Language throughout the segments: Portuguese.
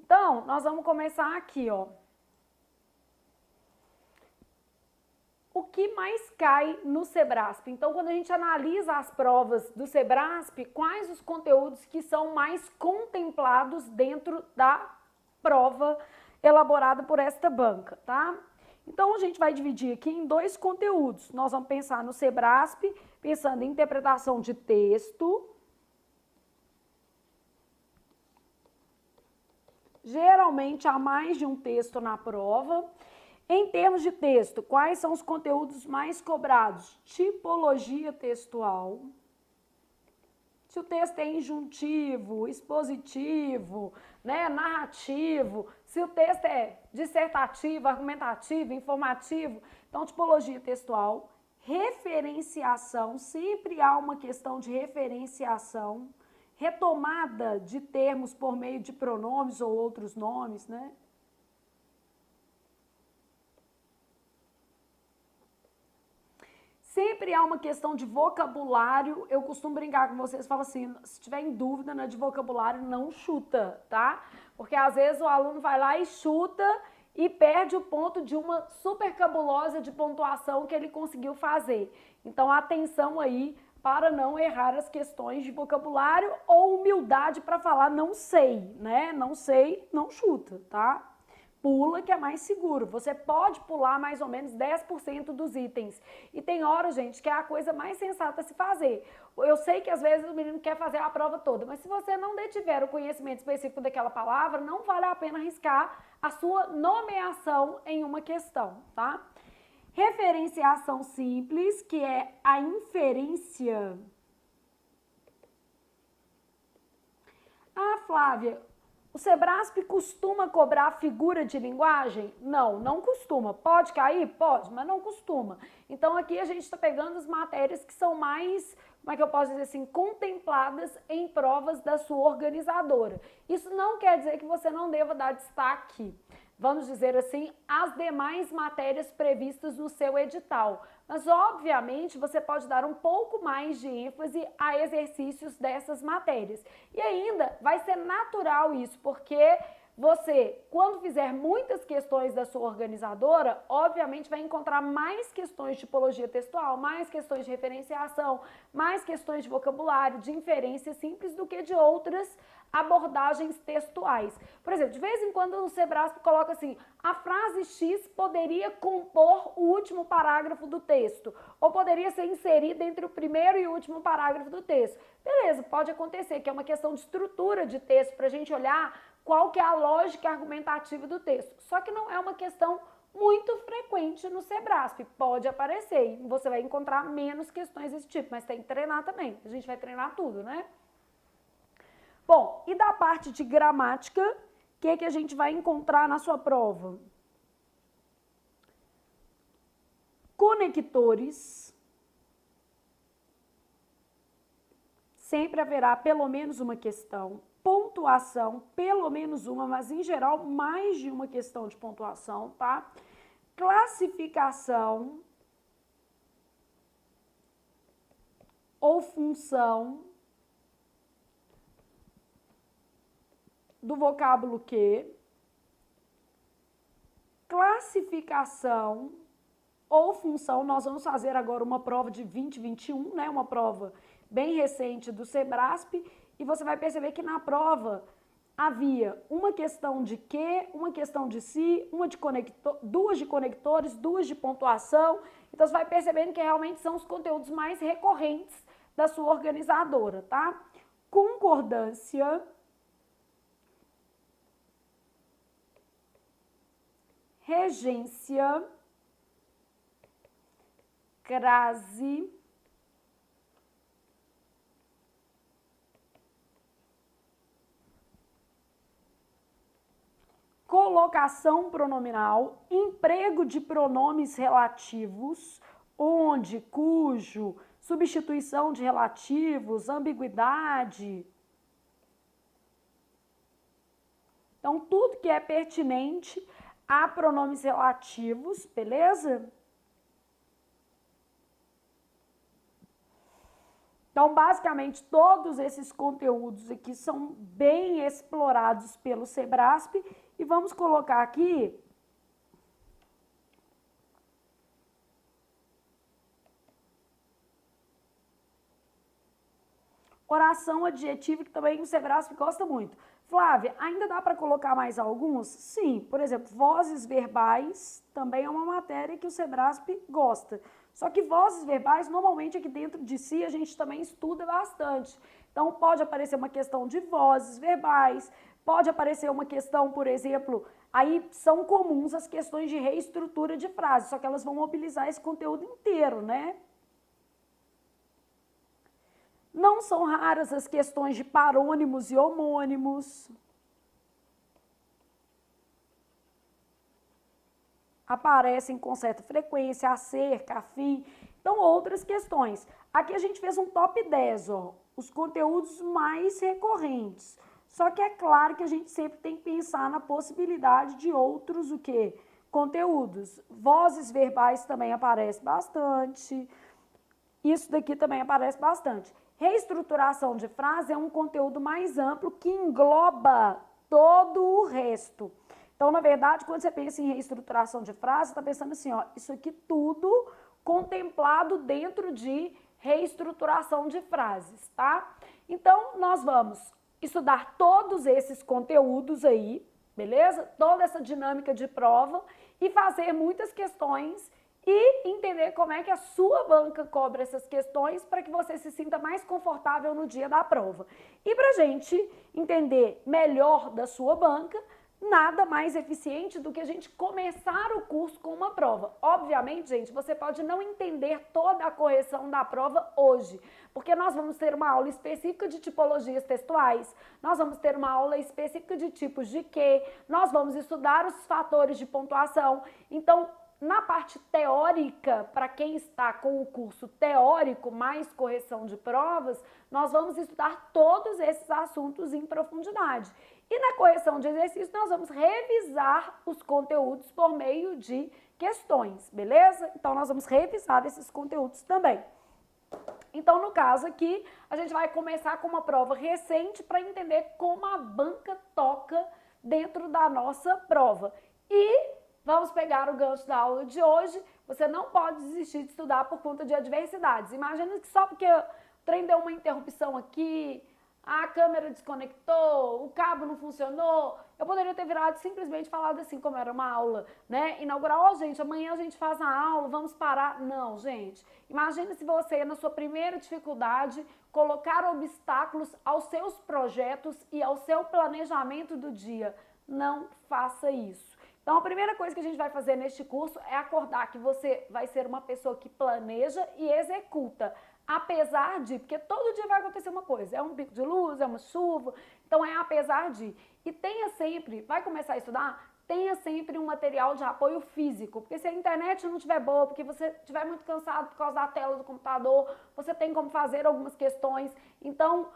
Então, nós vamos começar aqui, ó. O que mais cai no Sebrasp? Então, quando a gente analisa as provas do Sebrasp, quais os conteúdos que são mais contemplados dentro da prova elaborada por esta banca, tá? Então, a gente vai dividir aqui em dois conteúdos. Nós vamos pensar no Sebrasp, pensando em interpretação de texto. Geralmente, há mais de um texto na prova. Em termos de texto, quais são os conteúdos mais cobrados? Tipologia textual. Se o texto é injuntivo, expositivo, né, narrativo, se o texto é dissertativo, argumentativo, informativo, então tipologia textual. Referenciação, sempre há uma questão de referenciação, retomada de termos por meio de pronomes ou outros nomes, né? Sempre há uma questão de vocabulário. Eu costumo brincar com vocês, falo assim, se tiver em dúvida, né, de vocabulário, não chuta, tá? Porque às vezes o aluno vai lá e chuta e perde o ponto de uma super cabulosa de pontuação que ele conseguiu fazer. Então, atenção aí para não errar as questões de vocabulário ou humildade para falar não sei, né? Não sei, não chuta, tá? Pula que é mais seguro. Você pode pular mais ou menos 10% dos itens. E tem hora, gente, que é a coisa mais sensata a se fazer. Eu sei que às vezes o menino quer fazer a prova toda, mas se você não detiver o conhecimento específico daquela palavra, não vale a pena arriscar a sua nomeação em uma questão, tá? Referenciação simples, que é a inferência. Ah, Flávia, o Sebrasp costuma cobrar figura de linguagem? Não, não costuma. Pode cair? Pode, mas não costuma. Então, aqui a gente está pegando as matérias que são mais, como é que eu posso dizer assim, contempladas em provas da sua organizadora. Isso não quer dizer que você não deva dar destaque, vamos dizer assim, às demais matérias previstas no seu edital. Mas, obviamente, você pode dar um pouco mais de ênfase a exercícios dessas matérias. E ainda vai ser natural isso, porque você, quando fizer muitas questões da sua organizadora, obviamente vai encontrar mais questões de tipologia textual, mais questões de referenciação, mais questões de vocabulário, de inferência simples do que de outras abordagens textuais. Por exemplo, de vez em quando o Sebrasp coloca assim, a frase X poderia compor o último parágrafo do texto, ou poderia ser inserida entre o primeiro e o último parágrafo do texto. Beleza, pode acontecer, que é uma questão de estrutura de texto, para a gente olhar qual que é a lógica argumentativa do texto. Só que não é uma questão muito frequente no Sebrasp, pode aparecer, e você vai encontrar menos questões desse tipo, mas tem que treinar também, a gente vai treinar tudo, né? Bom, e da parte de gramática, o que a gente vai encontrar na sua prova? Conectores. Sempre haverá pelo menos uma questão. Pontuação, pelo menos uma, mas em geral mais de uma questão de pontuação, tá? Classificação ou função do vocábulo que, classificação ou função, nós vamos fazer agora uma prova de 2021, né, uma prova bem recente do Sebrasp, e você vai perceber que na prova havia uma questão de que, uma questão de si, duas de conectores, duas de pontuação, então você vai percebendo que realmente são os conteúdos mais recorrentes da sua organizadora, tá? Concordância, regência, crase, colocação pronominal, emprego de pronomes relativos, onde, cujo, substituição de relativos, ambiguidade. Então, tudo que é pertinente a pronomes relativos, beleza? Então, basicamente, todos esses conteúdos aqui são bem explorados pelo Sebrasp e vamos colocar aqui oração adjetiva, que também o Sebrasp gosta muito. Flávia, ainda dá para colocar mais alguns? Sim, por exemplo, vozes verbais também é uma matéria que o Sebrasp gosta. Só que vozes verbais, normalmente aqui dentro de si, a gente também estuda bastante. Então, pode aparecer uma questão de vozes verbais, pode aparecer uma questão, por exemplo, aí são comuns as questões de reestrutura de frases, só que elas vão mobilizar esse conteúdo inteiro, né? Não são raras as questões de parônimos e homônimos. Aparecem com certa frequência, acerca, afim. Então, outras questões. Aqui a gente fez um top 10, ó, os conteúdos mais recorrentes. Só que é claro que a gente sempre tem que pensar na possibilidade de outros, o quê? Conteúdos. Vozes verbais também aparece bastante. Isso daqui também aparece bastante. Reestruturação de frase é um conteúdo mais amplo que engloba todo o resto. Então, na verdade, quando você pensa em reestruturação de frase, você está pensando assim, ó, isso aqui tudo contemplado dentro de reestruturação de frases, tá? Então, nós vamos estudar todos esses conteúdos aí, beleza? Toda essa dinâmica de prova e fazer muitas questões e entender como é que a sua banca cobra essas questões para que você se sinta mais confortável no dia da prova. E para a gente entender melhor da sua banca, nada mais eficiente do que a gente começar o curso com uma prova. Obviamente, gente, você pode não entender toda a correção da prova hoje, porque nós vamos ter uma aula específica de tipologias textuais, nós vamos ter uma aula específica de tipos de que, nós vamos estudar os fatores de pontuação. Então, na parte teórica, para quem está com o curso teórico mais correção de provas, nós vamos estudar todos esses assuntos em profundidade. E na correção de exercício, nós vamos revisar os conteúdos por meio de questões, beleza? Então, nós vamos revisar esses conteúdos também. Então, no caso aqui, a gente vai começar com uma prova recente para entender como a banca toca dentro da nossa prova. E vamos pegar o gancho da aula de hoje. Você não pode desistir de estudar por conta de adversidades. Imagina que só porque o trem deu uma interrupção aqui, a câmera desconectou, o cabo não funcionou, eu poderia ter virado simplesmente falado assim, como era uma aula, né? Inaugurar, ó, gente, amanhã a gente faz a aula, vamos parar. Não, gente. Imagina se você, na sua primeira dificuldade, colocar obstáculos aos seus projetos e ao seu planejamento do dia. Não faça isso. Então, a primeira coisa que a gente vai fazer neste curso é acordar que você vai ser uma pessoa que planeja e executa. Apesar de, porque todo dia vai acontecer uma coisa, é um pico de luz, é uma chuva, então é apesar de. E tenha sempre, vai começar a estudar, tenha sempre um material de apoio físico, porque se a internet não estiver boa, porque você estiver muito cansado por causa da tela do computador, você tem como fazer algumas questões. Então,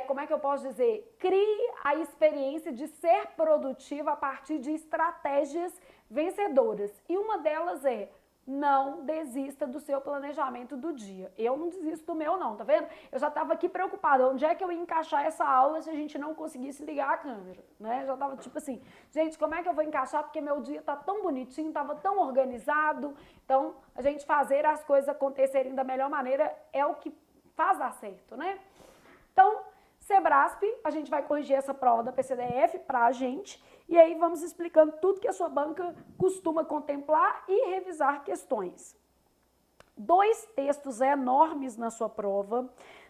como é que eu posso dizer? Crie a experiência de ser produtiva a partir de estratégias vencedoras. E uma delas é: não desista do seu planejamento do dia. Eu não desisto do meu não, tá vendo? Eu já tava aqui preocupada, onde é que eu ia encaixar essa aula se a gente não conseguisse ligar a câmera, né? Já tava tipo assim, gente, como é que eu vou encaixar? Porque meu dia tá tão bonitinho, tava tão organizado. Então, a gente fazer as coisas acontecerem da melhor maneira é o que faz dar certo, né? Então, Sebrasp, a gente vai corrigir essa prova da PCDF pra gente. E aí vamos explicando tudo que a sua banca costuma contemplar e revisar questões. 2 textos enormes na sua prova.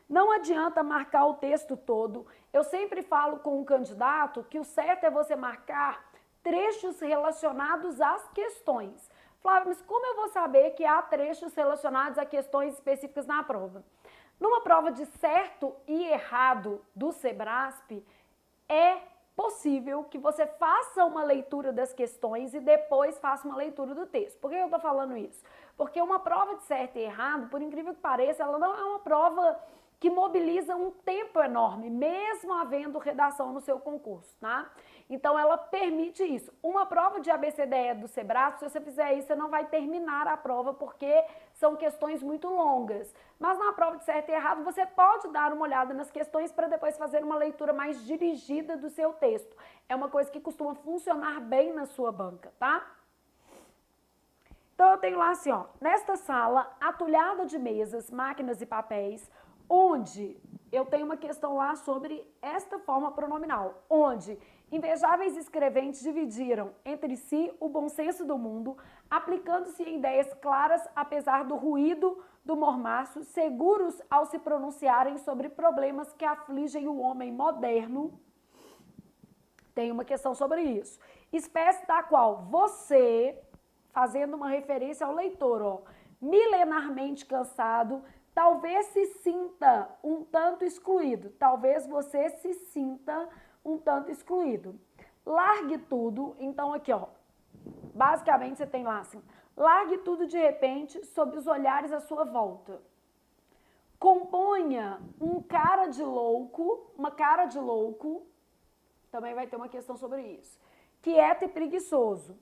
Não adianta marcar o texto todo. Eu sempre falo com o candidato que o certo é você marcar trechos relacionados às questões. Flávia, mas como eu vou saber que há trechos relacionados a questões específicas na prova? Numa prova de certo e errado do Sebrasp, é possível que você faça uma leitura das questões e depois faça uma leitura do texto. Por que eu estou falando isso? Porque uma prova de certo e errado, por incrível que pareça, ela não é uma prova que mobiliza um tempo enorme, mesmo havendo redação no seu concurso, tá? Então, ela permite isso. Uma prova de ABCDE do Sebrasp, se você fizer isso, você não vai terminar a prova, porque são questões muito longas. Mas na prova de certo e errado, você pode dar uma olhada nas questões para depois fazer uma leitura mais dirigida do seu texto. É uma coisa que costuma funcionar bem na sua banca, tá? Então, eu tenho lá assim, ó, nesta sala, atulhada de mesas, máquinas e papéis, onde eu tenho uma questão lá sobre esta forma pronominal, onde invejáveis escreventes dividiram entre si o bom senso do mundo, aplicando-se em ideias claras, apesar do ruído do mormaço, seguros ao se pronunciarem sobre problemas que afligem o homem moderno. Tem uma questão sobre isso. Espécie da qual você, fazendo uma referência ao leitor, ó, milenarmente cansado, talvez se sinta um tanto excluído. Talvez você se sinta um tanto excluído. Largue tudo. Então, aqui, ó, basicamente você tem lá assim, largue tudo de repente sob os olhares à sua volta. Componha um cara de louco, uma cara de louco, também vai ter uma questão sobre isso. Quieto e preguiçoso.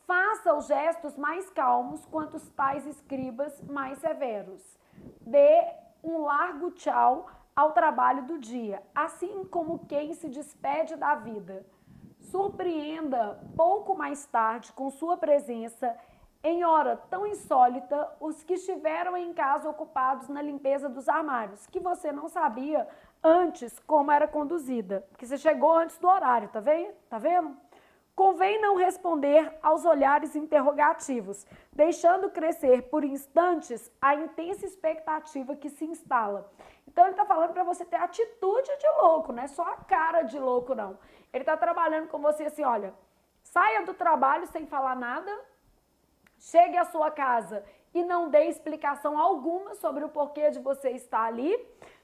Faça os gestos mais calmos quanto os tais escribas mais severos. Dê um largo tchau ao trabalho do dia, assim como quem se despede da vida. Surpreenda pouco mais tarde com sua presença, em hora tão insólita, os que estiveram em casa ocupados na limpeza dos armários, que você não sabia antes como era conduzida, porque você chegou antes do horário, tá vendo? Tá vendo? Convém não responder aos olhares interrogativos, deixando crescer por instantes a intensa expectativa que se instala. Então, ele está falando para você ter atitude de louco, não é só a cara de louco, não. Ele está trabalhando com você assim, olha, saia do trabalho sem falar nada, chegue à sua casa e não dê explicação alguma sobre o porquê de você estar ali,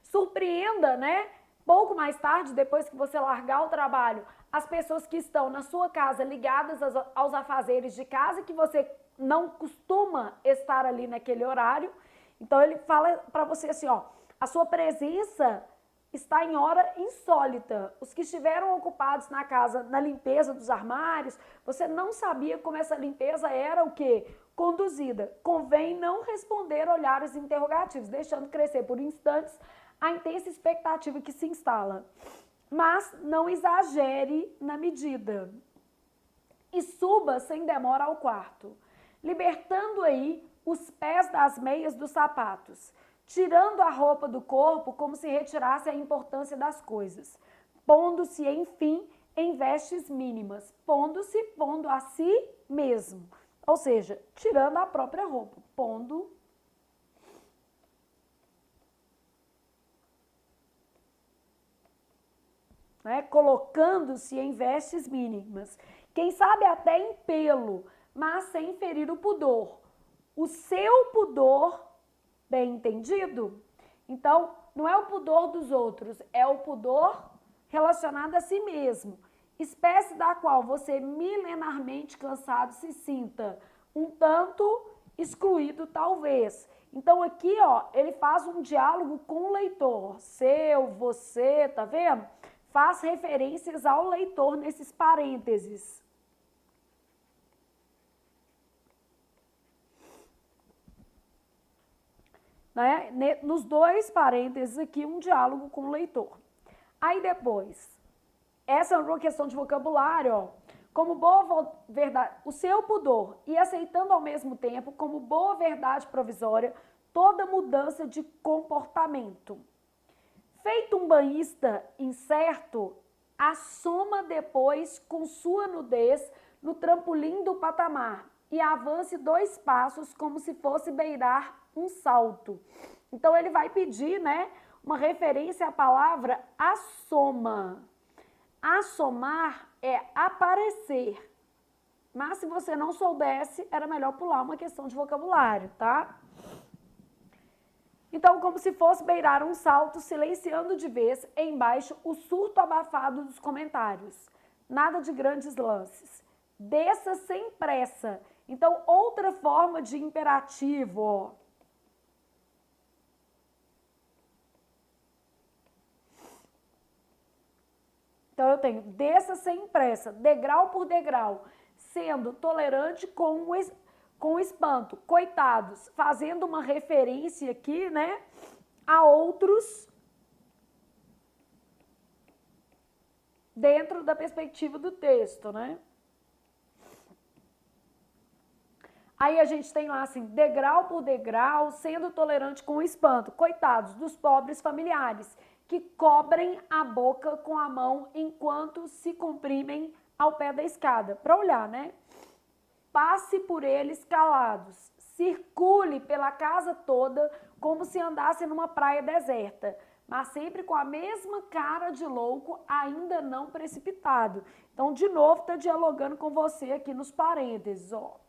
surpreenda, né? Pouco mais tarde, depois que você largar o trabalho, as pessoas que estão na sua casa ligadas aos afazeres de casa, que você não costuma estar ali naquele horário. Então, ele fala para você assim, ó, a sua presença está em hora insólita. Os que estiveram ocupados na casa, na limpeza dos armários, você não sabia como essa limpeza era o quê? Conduzida. Convém não responder olhares interrogativos, deixando crescer por instantes a intensa expectativa que se instala. Mas não exagere na medida. E suba sem demora ao quarto, libertando aí os pés das meias dos sapatos, tirando a roupa do corpo como se retirasse a importância das coisas, pondo-se, enfim, em vestes mínimas, pondo a si mesmo, ou seja, tirando a própria roupa, colocando-se em vestes mínimas, quem sabe até em pelo, mas sem ferir o pudor. O seu pudor, bem entendido? Então, não é o pudor dos outros, é o pudor relacionado a si mesmo, espécie da qual você milenarmente cansado se sinta um tanto excluído, talvez. Então, aqui, ó, ele faz um diálogo com o leitor, seu, você, tá vendo? Faz referências ao leitor nesses parênteses. Né? Nos dois parênteses aqui, um diálogo com o leitor. Aí depois, essa é uma questão de vocabulário, ó. Como boa verdade, o seu pudor e aceitando ao mesmo tempo, como boa verdade provisória, toda mudança de comportamento. Feito um banhista incerto, assoma depois com sua nudez no trampolim do patamar e avance 2 passos como se fosse beirar um salto. Então, ele vai pedir, né, uma referência à palavra assoma. Assomar é aparecer. Mas se você não soubesse, era melhor pular uma questão de vocabulário, tá? Então, como se fosse beirar um salto, silenciando de vez embaixo o surto abafado dos comentários. Nada de grandes lances. Desça sem pressa. Então, outra forma de imperativo, ó. Então, eu tenho desça sem pressa, degrau por degrau, sendo tolerante com o espanto. Coitados, fazendo uma referência aqui, né, a outros dentro da perspectiva do texto, né? Aí a gente tem lá assim, degrau por degrau, sendo tolerante com o espanto. Coitados dos pobres familiares, que cobrem a boca com a mão enquanto se comprimem ao pé da escada. Para olhar, né? Passe por eles calados, circule pela casa toda como se andasse numa praia deserta, mas sempre com a mesma cara de louco, ainda não precipitado. Então, de novo, está dialogando com você aqui nos parênteses, ó.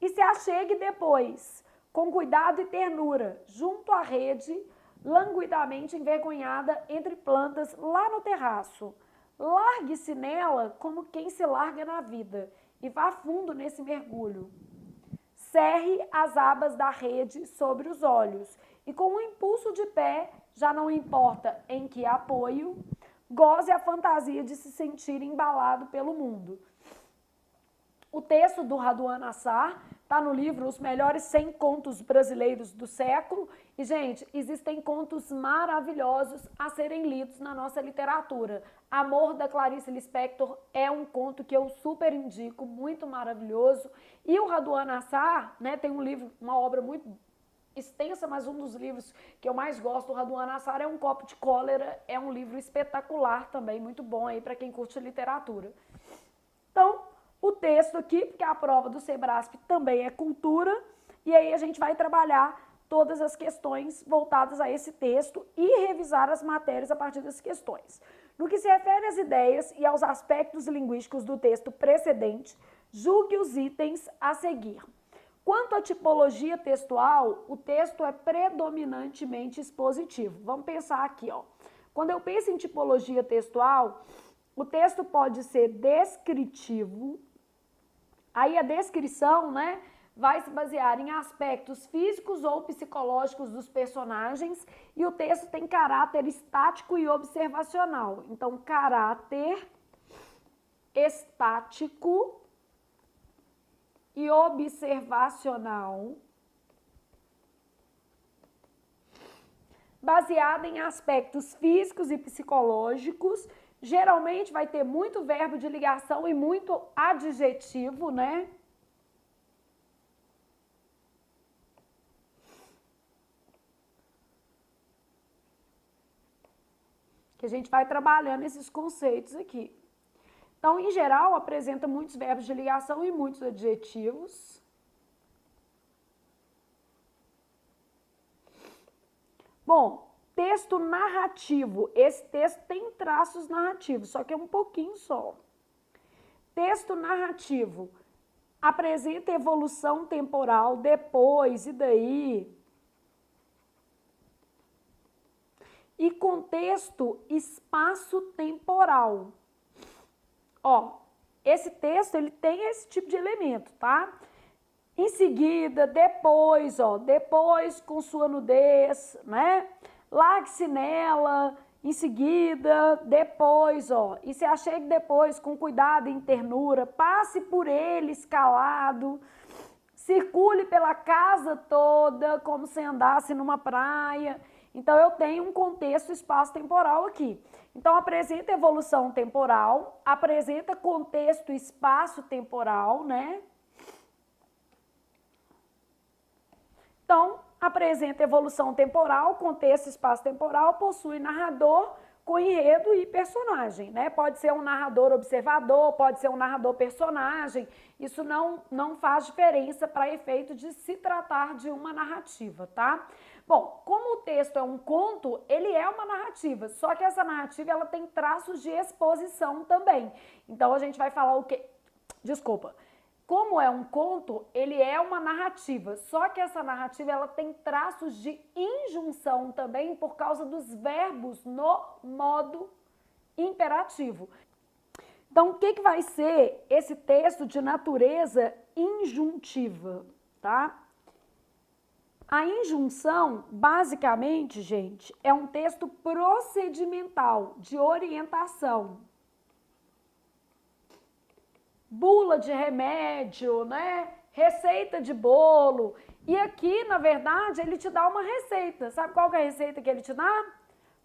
E se achegue depois, com cuidado e ternura, junto à rede, languidamente envergonhada entre plantas lá no terraço. Largue-se nela como quem se larga na vida e vá fundo nesse mergulho. Cerre as abas da rede sobre os olhos e com um impulso de pé, já não importa em que apoio, goze a fantasia de se sentir embalado pelo mundo. O texto do Raduan Assar está no livro Os Melhores 100 Contos Brasileiros do Século. E, gente, existem contos maravilhosos a serem lidos na nossa literatura. Amor, da Clarice Lispector, é um conto que eu super indico, muito maravilhoso. E o Raduan Assar, né, tem um livro, uma obra muito extensa, mas um dos livros que eu mais gosto do Raduan Assar é Um Copo de Cólera. É um livro espetacular também, muito bom aí para quem curte literatura. Então, o texto aqui, porque a prova do Sebrasp também é cultura, e aí a gente vai trabalhar todas as questões voltadas a esse texto e revisar as matérias a partir das questões. No que se refere às ideias e aos aspectos linguísticos do texto precedente, julgue os itens a seguir. Quanto à tipologia textual, o texto é predominantemente expositivo. Vamos pensar aqui, ó. Quando eu penso em tipologia textual, o texto pode ser descritivo. Aí a descrição, né, vai se basear em aspectos físicos ou psicológicos dos personagens e o texto tem caráter estático e observacional. Então, caráter estático e observacional, baseado em aspectos físicos e psicológicos. Geralmente vai ter muito verbo de ligação e muito adjetivo, né? Que a gente vai trabalhando esses conceitos aqui. Então, em geral, apresenta muitos verbos de ligação e muitos adjetivos. Bom, texto narrativo. Esse texto tem traços narrativos, só que é um pouquinho só. Texto narrativo apresenta evolução temporal, depois, e daí. E contexto espaço-temporal. Ó, esse texto, ele tem esse tipo de elemento, tá? Em seguida, depois, ó, depois com sua nudez, né? Largue-se nela, em seguida, depois, ó, e se achegue depois com cuidado e ternura, passe por ele escalado, circule pela casa toda como se andasse numa praia. Então, eu tenho um contexto espaço-temporal aqui. Então, apresenta evolução temporal, apresenta contexto espaço-temporal, né? Então, apresenta evolução temporal, contexto espaço-temporal, possui narrador com enredo e personagem, né? Pode ser um narrador observador, pode ser um narrador personagem. Isso não faz diferença para efeito de se tratar de uma narrativa, tá? Bom, como o texto é um conto, ele é uma narrativa, só que essa narrativa ela tem traços de exposição também. Então, a gente vai falar o quê? Desculpa. Como é um conto, ele é uma narrativa, só que essa narrativa ela tem traços de injunção também por causa dos verbos no modo imperativo. Então, o que vai ser esse texto de natureza injuntiva, tá? A injunção, basicamente, gente, é um texto procedimental, de orientação. Bula de remédio, né? Receita de bolo. E aqui, na verdade, ele te dá uma receita. Sabe qual que é a receita que ele te dá?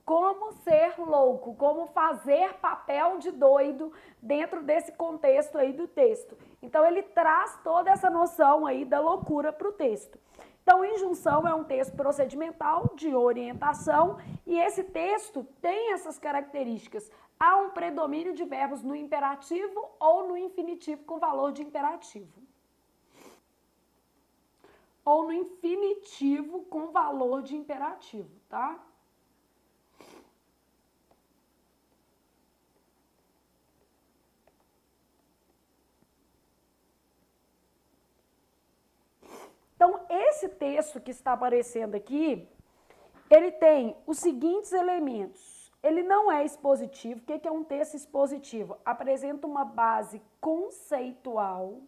Como ser louco, como fazer papel de doido dentro desse contexto aí do texto. Então, ele traz toda essa noção aí da loucura para o texto. Então, injunção é um texto procedimental de orientação e esse texto tem essas características. Há um predomínio de verbos no imperativo ou no infinitivo com valor de imperativo. Ou no infinitivo com valor de imperativo, tá? Então, esse texto que está aparecendo aqui, ele tem os seguintes elementos. Ele não é expositivo. O que é um texto expositivo? Apresenta uma base conceitual.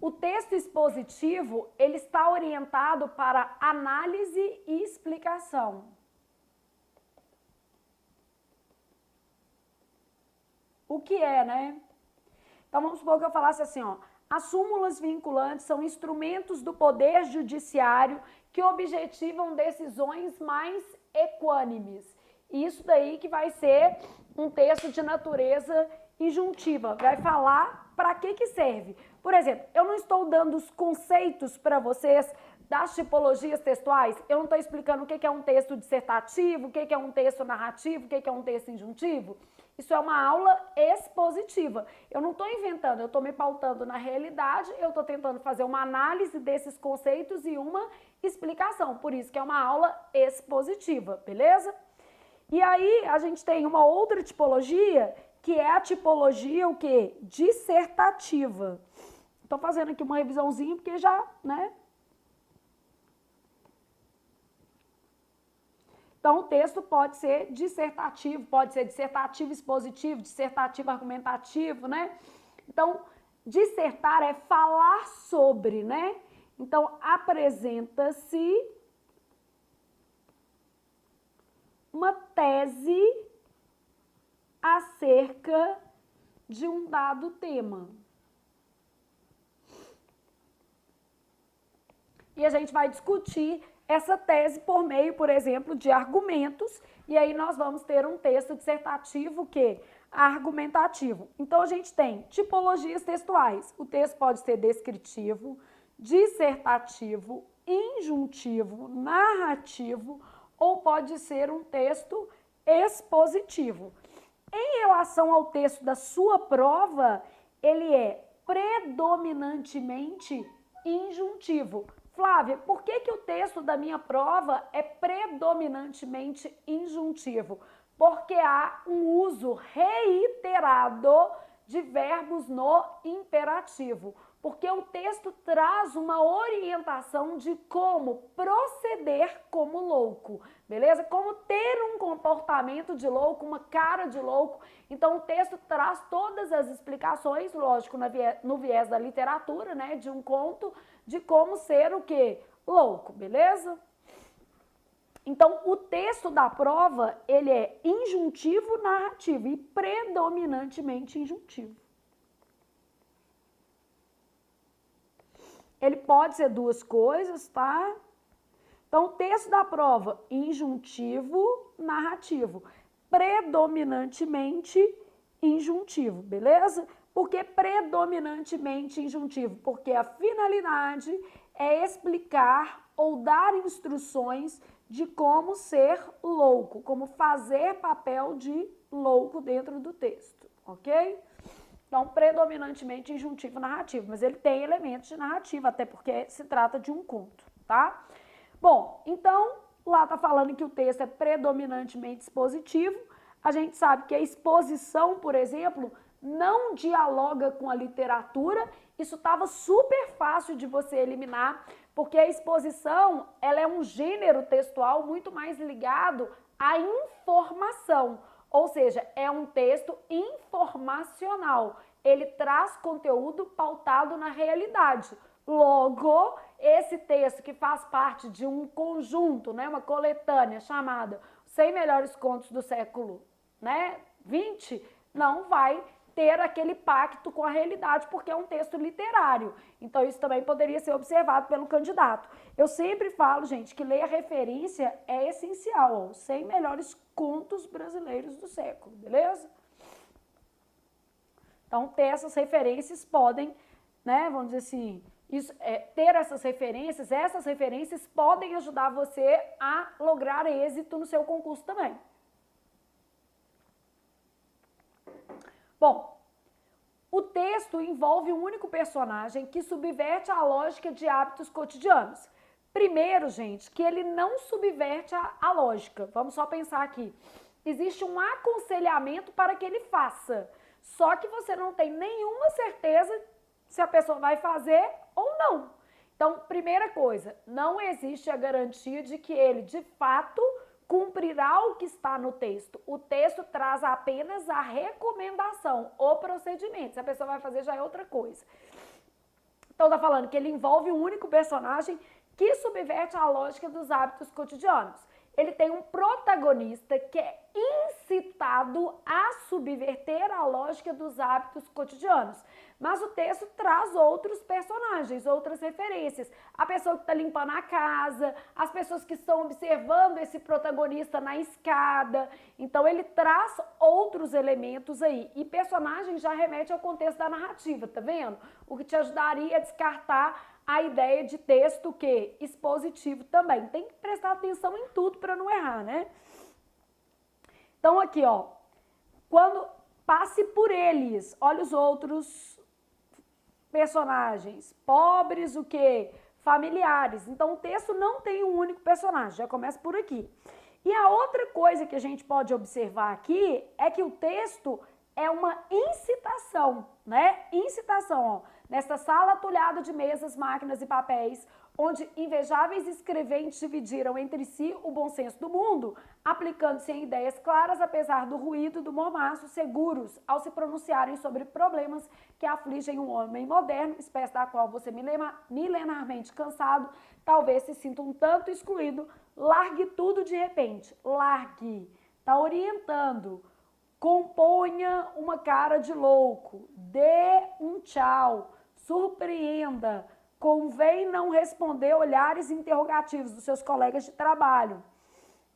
O texto expositivo, ele está orientado para análise e explicação. O que é, né? Então, vamos supor que eu falasse assim, ó. As súmulas vinculantes são instrumentos do poder judiciário que objetivam decisões mais equânimes. Isso daí que vai ser um texto de natureza injuntiva. Vai falar para que serve. Por exemplo, eu não estou dando os conceitos para vocês das tipologias textuais, eu não estou explicando o que é um texto dissertativo, o que é um texto narrativo, o que é um texto injuntivo. Isso é uma aula expositiva. Eu não estou inventando, eu estou me pautando na realidade, eu estou tentando fazer uma análise desses conceitos e uma explicação. Por isso que é uma aula expositiva, beleza? E aí a gente tem uma outra tipologia, que é a tipologia o quê? Dissertativa. Estou fazendo aqui uma revisãozinha porque já, né? Então, o texto pode ser dissertativo expositivo, dissertativo argumentativo, né? Então, dissertar é falar sobre, né? Então, apresenta-se uma tese acerca de um dado tema. E a gente vai discutir essa tese por meio, por exemplo, de argumentos, e aí nós vamos ter um texto dissertativo que argumentativo. Então a gente tem tipologias textuais. O texto pode ser descritivo, dissertativo, injuntivo, narrativo ou pode ser um texto expositivo. Em relação ao texto da sua prova, ele é predominantemente injuntivo. Flávia, por que o texto da minha prova é predominantemente injuntivo? Porque há um uso reiterado de verbos no imperativo. Porque o texto traz uma orientação de como proceder como louco, beleza? Como ter um comportamento de louco, uma cara de louco. Então, o texto traz todas as explicações, lógico, no viés da literatura, né, de um conto, de como ser o quê? Louco, beleza? Então, o texto da prova, ele é injuntivo narrativo e predominantemente injuntivo. Ele pode ser duas coisas, tá? Então, o texto da prova, injuntivo narrativo, predominantemente injuntivo, beleza? Por que predominantemente injuntivo? Porque a finalidade é explicar ou dar instruções de como ser louco, como fazer papel de louco dentro do texto, ok? Então, predominantemente injuntivo narrativo, mas ele tem elementos de narrativa, até porque se trata de um conto, tá? Bom, então, lá tá falando que o texto é predominantemente expositivo. A gente sabe que a exposição, por exemplo, não dialoga com a literatura. Isso estava super fácil de você eliminar, porque a exposição, ela é um gênero textual muito mais ligado à informação. Ou seja, é um texto informacional. Ele traz conteúdo pautado na realidade. Logo, esse texto que faz parte de um conjunto, né, uma coletânea chamada 100 Melhores Contos do Século, né, 20, não vai ter aquele pacto com a realidade, porque é um texto literário. Então, isso também poderia ser observado pelo candidato. Eu sempre falo, gente, que ler a referência é essencial, ó, os 100 melhores contos brasileiros do século, beleza? Então, ter essas referências podem, né, vamos dizer assim, ter essas referências podem ajudar você a lograr êxito no seu concurso também. Bom, o texto envolve um único personagem que subverte a lógica de hábitos cotidianos. Primeiro, gente, que ele não subverte a lógica. Vamos só pensar aqui. Existe um aconselhamento para que ele faça. Só que você não tem nenhuma certeza se a pessoa vai fazer ou não. Então, primeira coisa, não existe a garantia de que ele, de fato, cumprirá o que está no texto. O texto traz apenas a recomendação, o procedimento. Se a pessoa vai fazer, já é outra coisa. Então, tá falando que ele envolve um único personagem que subverte a lógica dos hábitos cotidianos. Ele tem um protagonista que é incitado a subverter a lógica dos hábitos cotidianos. Mas o texto traz outros personagens, outras referências. A pessoa que está limpando a casa, as pessoas que estão observando esse protagonista na escada. Então, ele traz outros elementos aí. E personagem já remete ao contexto da narrativa, tá vendo? O que te ajudaria a descartar a ideia de texto que expositivo também. Tem que prestar atenção em tudo para não errar, né? Então aqui, ó, quando passe por eles, olha os outros personagens, pobres, o quê? Familiares. Então o texto não tem um único personagem, já começa por aqui. E a outra coisa que a gente pode observar aqui é que o texto é uma incitação, né? Incitação, ó. Nesta sala atulhada de mesas, máquinas e papéis, onde invejáveis escreventes dividiram entre si o bom senso do mundo, aplicando-se em ideias claras, apesar do ruído do mormaço, seguros ao se pronunciarem sobre problemas que afligem um homem moderno, espécie da qual você milenarmente cansado, talvez se sinta um tanto excluído, largue tudo de repente, largue, tá orientando, componha uma cara de louco, dê um tchau, surpreenda, convém não responder olhares interrogativos dos seus colegas de trabalho.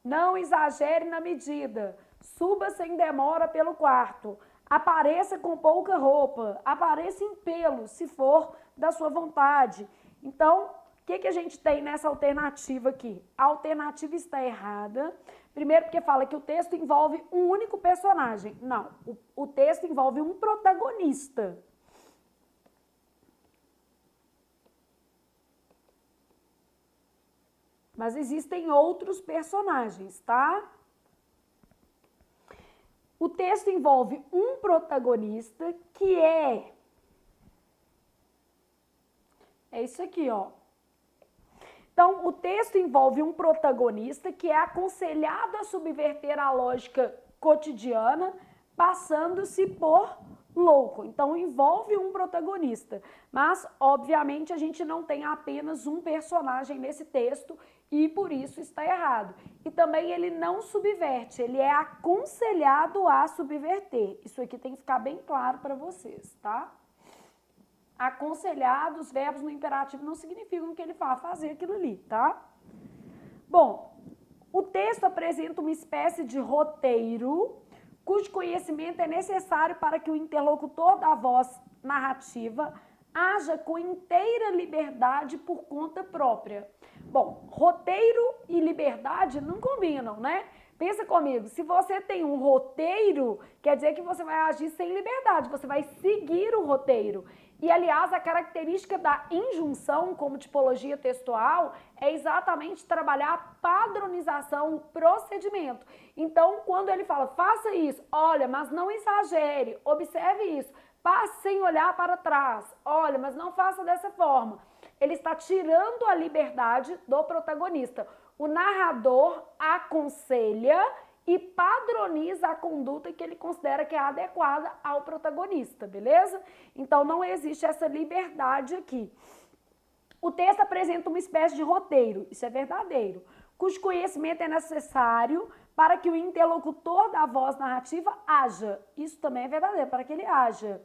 Não exagere na medida, suba sem demora pelo quarto, apareça com pouca roupa, apareça em pelo, se for da sua vontade. Então, o que a gente tem nessa alternativa aqui? A alternativa está errada. Primeiro porque fala que o texto envolve um único personagem. Não, o texto envolve um protagonista. Mas existem outros personagens, tá? O texto envolve um protagonista que é isso aqui, ó. Então, o texto envolve um protagonista que é aconselhado a subverter a lógica cotidiana, passando-se por louco. Então, envolve um protagonista. Mas, obviamente, a gente não tem apenas um personagem nesse texto e, por isso, está errado. E também ele não subverte, ele é aconselhado a subverter. Isso aqui tem que ficar bem claro para vocês, tá? Aconselhado, os verbos no imperativo não significam que ele vá fazer aquilo ali, tá? Bom, o texto apresenta uma espécie de roteiro cujo conhecimento é necessário para que o interlocutor da voz narrativa haja com inteira liberdade por conta própria. Bom, roteiro e liberdade não combinam, né? Pensa comigo, se você tem um roteiro, quer dizer que você vai agir sem liberdade, você vai seguir o roteiro. E, aliás, a característica da injunção como tipologia textual é exatamente trabalhar a padronização, o procedimento. Então, quando ele fala, faça isso, olha, mas não exagere, observe isso, passe sem olhar para trás, olha, mas não faça dessa forma. Ele está tirando a liberdade do protagonista. O narrador aconselha e padroniza a conduta que ele considera que é adequada ao protagonista, beleza? Então, não existe essa liberdade aqui. O texto apresenta uma espécie de roteiro, isso é verdadeiro, cujo conhecimento é necessário para que o interlocutor da voz narrativa haja. Isso também é verdadeiro, para que ele haja.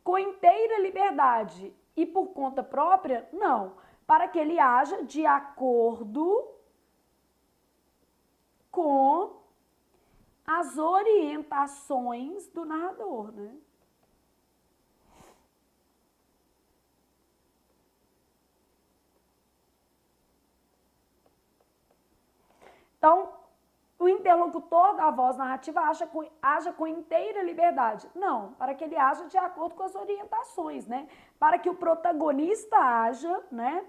Com inteira liberdade e por conta própria? Não. Para que ele haja de acordo com as orientações do narrador, né? Então, o interlocutor da voz narrativa haja com inteira liberdade. Não, para que ele haja de acordo com as orientações, né? Para que o protagonista haja, né?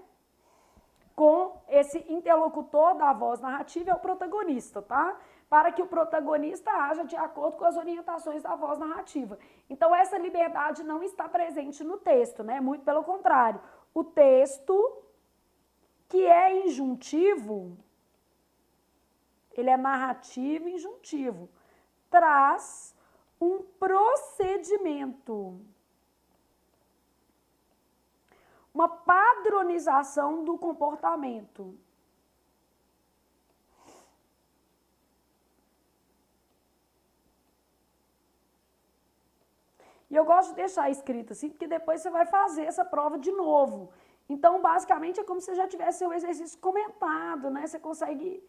Com esse interlocutor da voz narrativa é o protagonista, tá? Para que o protagonista haja de acordo com as orientações da voz narrativa. Então, essa liberdade não está presente no texto, né? Muito pelo contrário. O texto, que é injuntivo, ele é narrativo e injuntivo, traz um procedimento, uma padronização do comportamento. E eu gosto de deixar escrito assim, porque depois você vai fazer essa prova de novo. Então, basicamente, é como se você já tivesse seu exercício comentado, né? Você consegue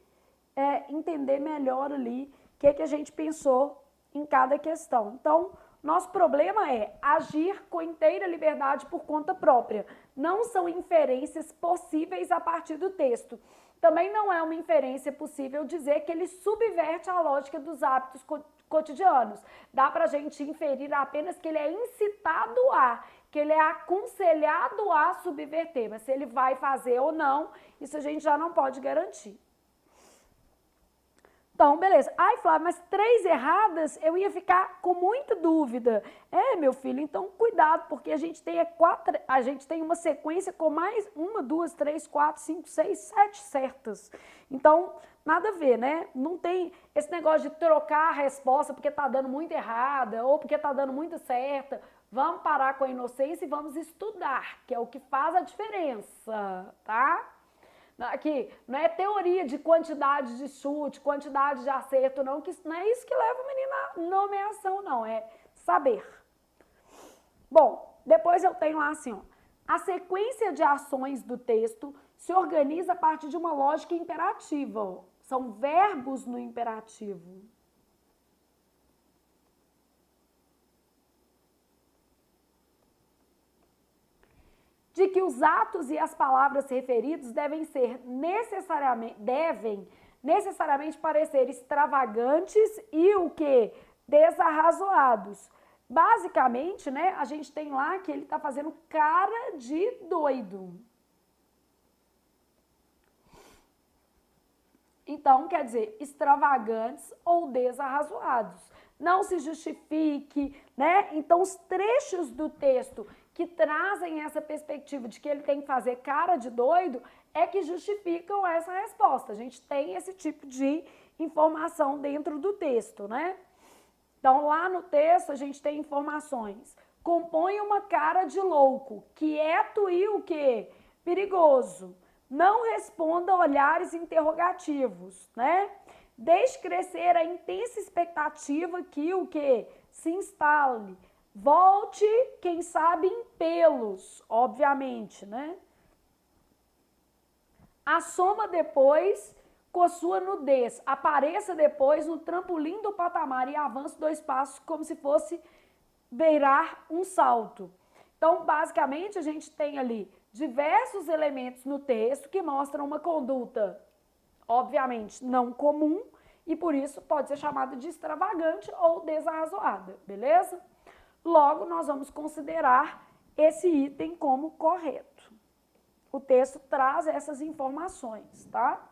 entender melhor ali o que a gente pensou em cada questão. Então, nosso problema é agir com inteira liberdade por conta própria. Não são inferências possíveis a partir do texto. Também não é uma inferência possível dizer que ele subverte a lógica dos hábitos cotidianos. Dá pra gente inferir apenas que ele é incitado a, que ele é aconselhado a subverter. Mas se ele vai fazer ou não, isso a gente já não pode garantir. Então, beleza. Ai, Flávia, mas 3 erradas eu ia ficar com muita dúvida. Meu filho, então cuidado, porque a gente tem uma sequência com mais 1, 2, 3, 4, 5, 6, 7 certas. Então, nada a ver, né? Não tem esse negócio de trocar a resposta porque tá dando muito errada ou porque tá dando muito certa. Vamos parar com a inocência e vamos estudar, que é o que faz a diferença, tá? Aqui, não é teoria de quantidade de chute, quantidade de acerto, não, que não é isso que leva o menino à nomeação, não, é saber. Bom, depois eu tenho lá assim, ó, a sequência de ações do texto se organiza a partir de uma lógica imperativa, ó, são verbos no imperativo. De que os atos e as palavras referidos devem necessariamente parecer extravagantes e o que? Desarrazoados. Basicamente, né, a gente tem lá que ele está fazendo cara de doido. Então, quer dizer, extravagantes ou desarrazoados. Não se justifique, né? Então, os trechos do texto que trazem essa perspectiva de que ele tem que fazer cara de doido é que justificam essa resposta. A gente tem esse tipo de informação dentro do texto, né? Então, lá no texto, a gente tem informações. Compõe uma cara de louco, quieto e o quê? Perigoso. Não responda a olhares interrogativos, né? Deixe crescer a intensa expectativa que o quê? Se instale. Volte, quem sabe, em pelos, obviamente, né? Assoma depois com sua nudez. Apareça depois no trampolim do patamar e avance 2 passos como se fosse beirar um salto. Então, basicamente, a gente tem ali diversos elementos no texto que mostram uma conduta, obviamente, não comum e por isso pode ser chamada de extravagante ou desarrazoada, beleza? Logo, nós vamos considerar esse item como correto. O texto traz essas informações, tá?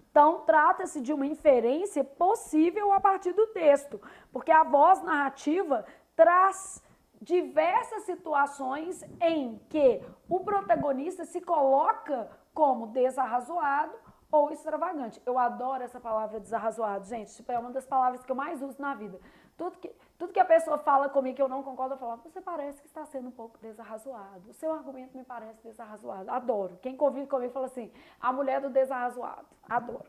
Então, trata-se de uma inferência possível a partir do texto, porque a voz narrativa traz diversas situações em que o protagonista se coloca como desarrazoado ou extravagante. Eu adoro essa palavra desarrazoado, gente, tipo, é uma das palavras que eu mais uso na vida. Tudo que a pessoa fala comigo que eu não concordo, eu falo, você parece que está sendo um pouco desarrazoado. O seu argumento me parece desarrazoado. Adoro. Quem convive comigo fala assim, a mulher do desarrazoado. Adoro.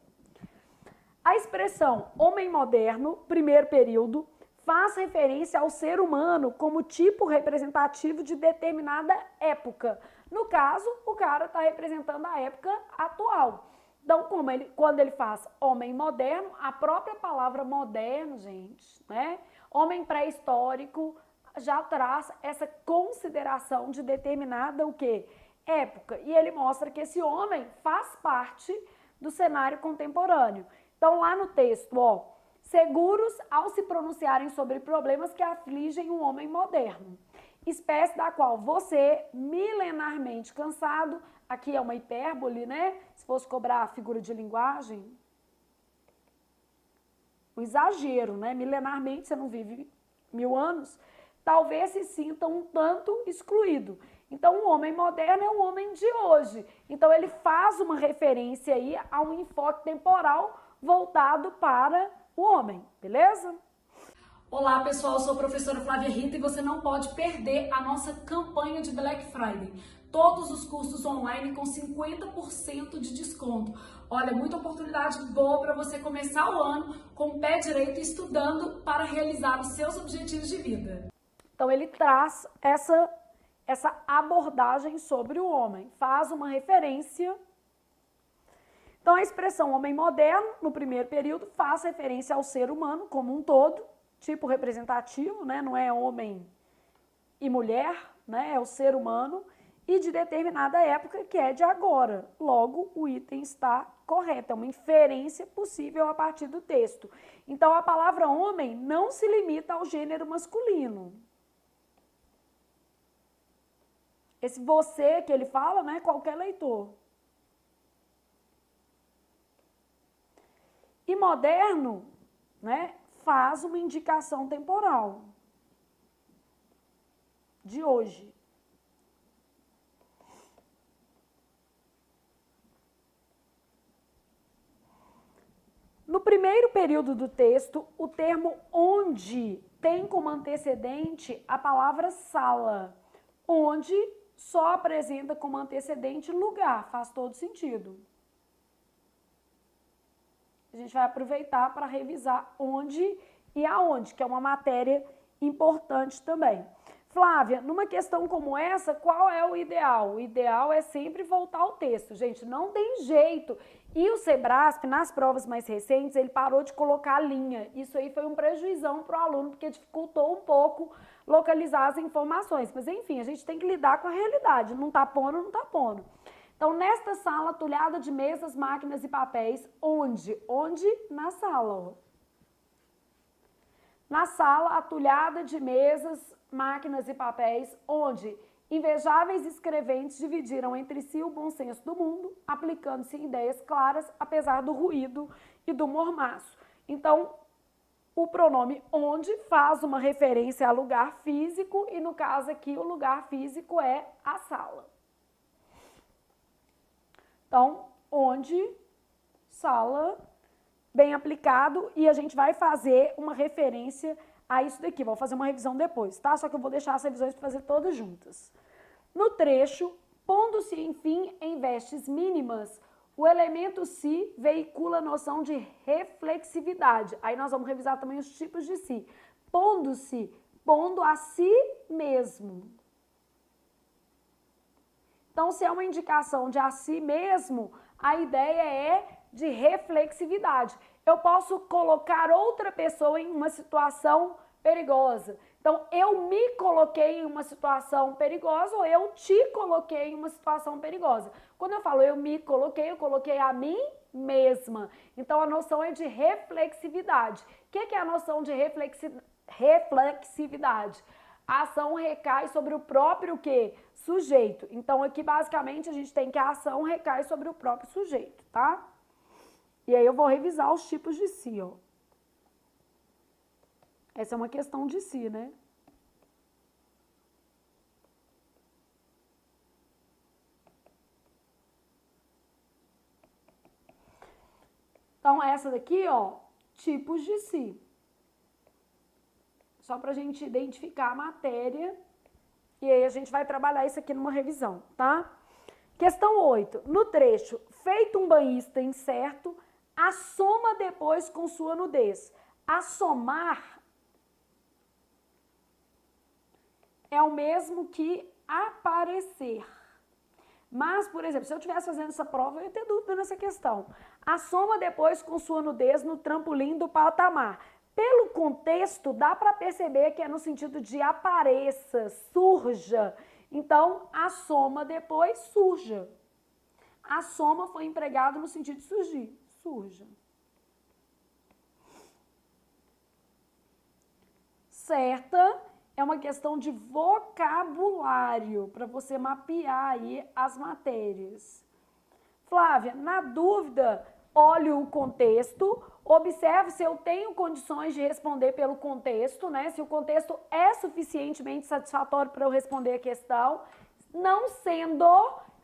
A expressão homem moderno, primeiro período, faz referência ao ser humano como tipo representativo de determinada época. No caso, o cara está representando a época atual. Então, quando ele faz homem moderno, a própria palavra moderno, gente, né? Homem pré-histórico já traz essa consideração de determinada o quê? Época. E ele mostra que esse homem faz parte do cenário contemporâneo. Então, lá no texto, ó, seguros ao se pronunciarem sobre problemas que afligem o homem moderno, espécie da qual você, milenarmente cansado, aqui é uma hipérbole, né? Se fosse cobrar a figura de linguagem, um exagero, né? Milenarmente, você não vive 1000 anos, talvez se sinta um tanto excluído. Então, o homem moderno é o homem de hoje. Então, ele faz uma referência aí a um enfoque temporal voltado para o homem, beleza? Olá pessoal, eu sou a professora Flávia Rita e você não pode perder a nossa campanha de Black Friday. Todos os cursos online com 50% de desconto. Olha, muita oportunidade boa para você começar o ano com o pé direito estudando para realizar os seus objetivos de vida. Então ele traz essa abordagem sobre o homem, faz uma referência. Então a expressão homem moderno, no primeiro período, faz referência ao ser humano como um todo, tipo representativo, né? Não é homem e mulher, né? É o ser humano, e de determinada época que é de agora. Logo, o item está correto, é uma inferência possível a partir do texto. Então, a palavra homem não se limita ao gênero masculino. Esse você que ele fala, né? Qualquer leitor. E moderno, né? Faz uma indicação temporal de hoje. No primeiro período do texto, o termo onde tem como antecedente a palavra sala. Onde só apresenta como antecedente lugar, faz todo sentido. A gente vai aproveitar para revisar onde e aonde, que é uma matéria importante também. Flávia, numa questão como essa, qual é o ideal? O ideal é sempre voltar ao texto, gente, não tem jeito. E o Sebrasp, nas provas mais recentes, ele parou de colocar a linha. Isso aí foi um prejuizão para o aluno, porque dificultou um pouco localizar as informações. Mas, enfim, a gente tem que lidar com a realidade. Não tá pondo, não tá pondo. Então, nesta sala, atulhada de mesas, máquinas e papéis, onde? Onde? Na sala, ó. Na sala, atulhada de mesas, máquinas e papéis, onde invejáveis escreventes dividiram entre si o bom senso do mundo, aplicando-se ideias claras, apesar do ruído e do mormaço. Então, o pronome onde faz uma referência a lugar físico e, no caso aqui, o lugar físico é a sala. Então, onde, sala, bem aplicado, e a gente vai fazer uma referência a isso daqui. Vou fazer uma revisão depois, tá? Só que eu vou deixar as revisões para fazer todas juntas. No trecho, pondo-se, enfim, em vestes mínimas, o elemento si veicula a noção de reflexividade. Aí nós vamos revisar também os tipos de si. Pondo-se, pondo a si mesmo. Então, se é uma indicação de a si mesmo, a ideia é de reflexividade. Eu posso colocar outra pessoa em uma situação perigosa. Então, eu me coloquei em uma situação perigosa ou eu te coloquei em uma situação perigosa. Quando eu falo eu me coloquei, eu coloquei a mim mesma. Então, a noção é de reflexividade. O que é a noção de reflexividade? A ação recai sobre o próprio quê? Sujeito. Então, aqui, basicamente, a gente tem que a ação recai sobre o próprio sujeito, tá? E aí eu vou revisar os tipos de si, ó. Essa é uma questão de si, né? Então, essa daqui, ó, tipos de si. só para a gente identificar a matéria, e aí a gente vai trabalhar isso aqui numa revisão, tá? Questão 8. No trecho, feito um banhista incerto, assoma depois com sua nudez. Assomar é o mesmo que aparecer. Mas, por exemplo, se eu estivesse fazendo essa prova, eu ia ter dúvida nessa questão. Assoma depois com sua nudez no trampolim do patamar. Pelo contexto, dá para perceber que é no sentido de apareça, surja. Então, assoma depois, surja. Assoma foi empregado no sentido de surgir, surja. Certa é uma questão de vocabulário, para você mapear aí as matérias. Flávia, na dúvida, olhe o contexto, observe se eu tenho condições de responder pelo contexto, né? Se o contexto é suficientemente satisfatório para eu responder a questão. Não sendo,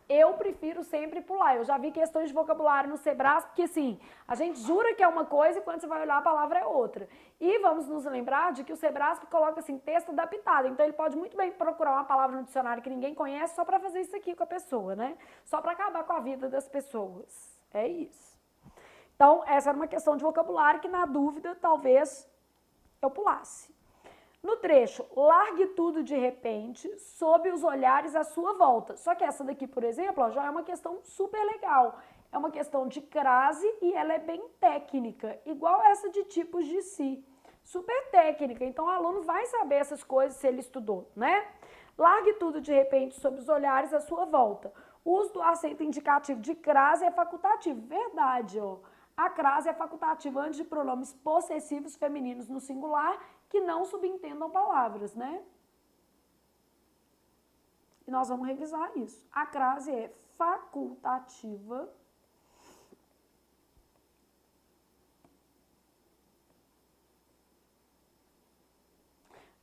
eu prefiro sempre pular. Eu já vi questões de vocabulário no Sebrasp, porque assim, a gente jura que é uma coisa e quando você vai olhar a palavra é outra. E vamos nos lembrar de que o Sebrasp coloca assim, texto adaptado. Então ele pode muito bem procurar uma palavra no dicionário que ninguém conhece só para fazer isso aqui com a pessoa, né? Só para acabar com a vida das pessoas. É isso. Então, essa era uma questão de vocabulário que, na dúvida, talvez eu pulasse. No trecho, largue tudo de repente, sob os olhares à sua volta. Só que essa daqui, por exemplo, ó, já é uma questão super legal. É uma questão de crase e ela é bem técnica, igual essa de tipos de si. Super técnica, então o aluno vai saber essas coisas se ele estudou, né? Largue tudo de repente sob os olhares à sua volta. O uso do acento indicativo de crase é facultativo. Verdade, ó. A crase é facultativa antes de pronomes possessivos femininos no singular que não subentendam palavras, né? E nós vamos revisar isso. A crase é facultativa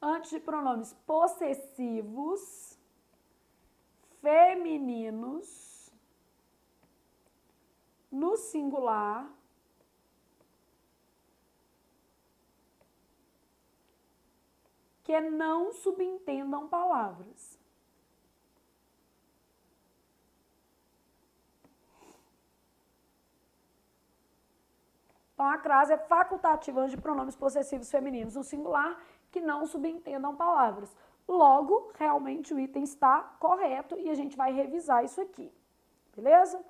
antes de pronomes possessivos femininos no singular que não subentendam palavras. Então, a crase é facultativa antes de pronomes possessivos femininos no singular que não subentendam palavras. Logo, realmente o item está correto e a gente vai revisar isso aqui, beleza?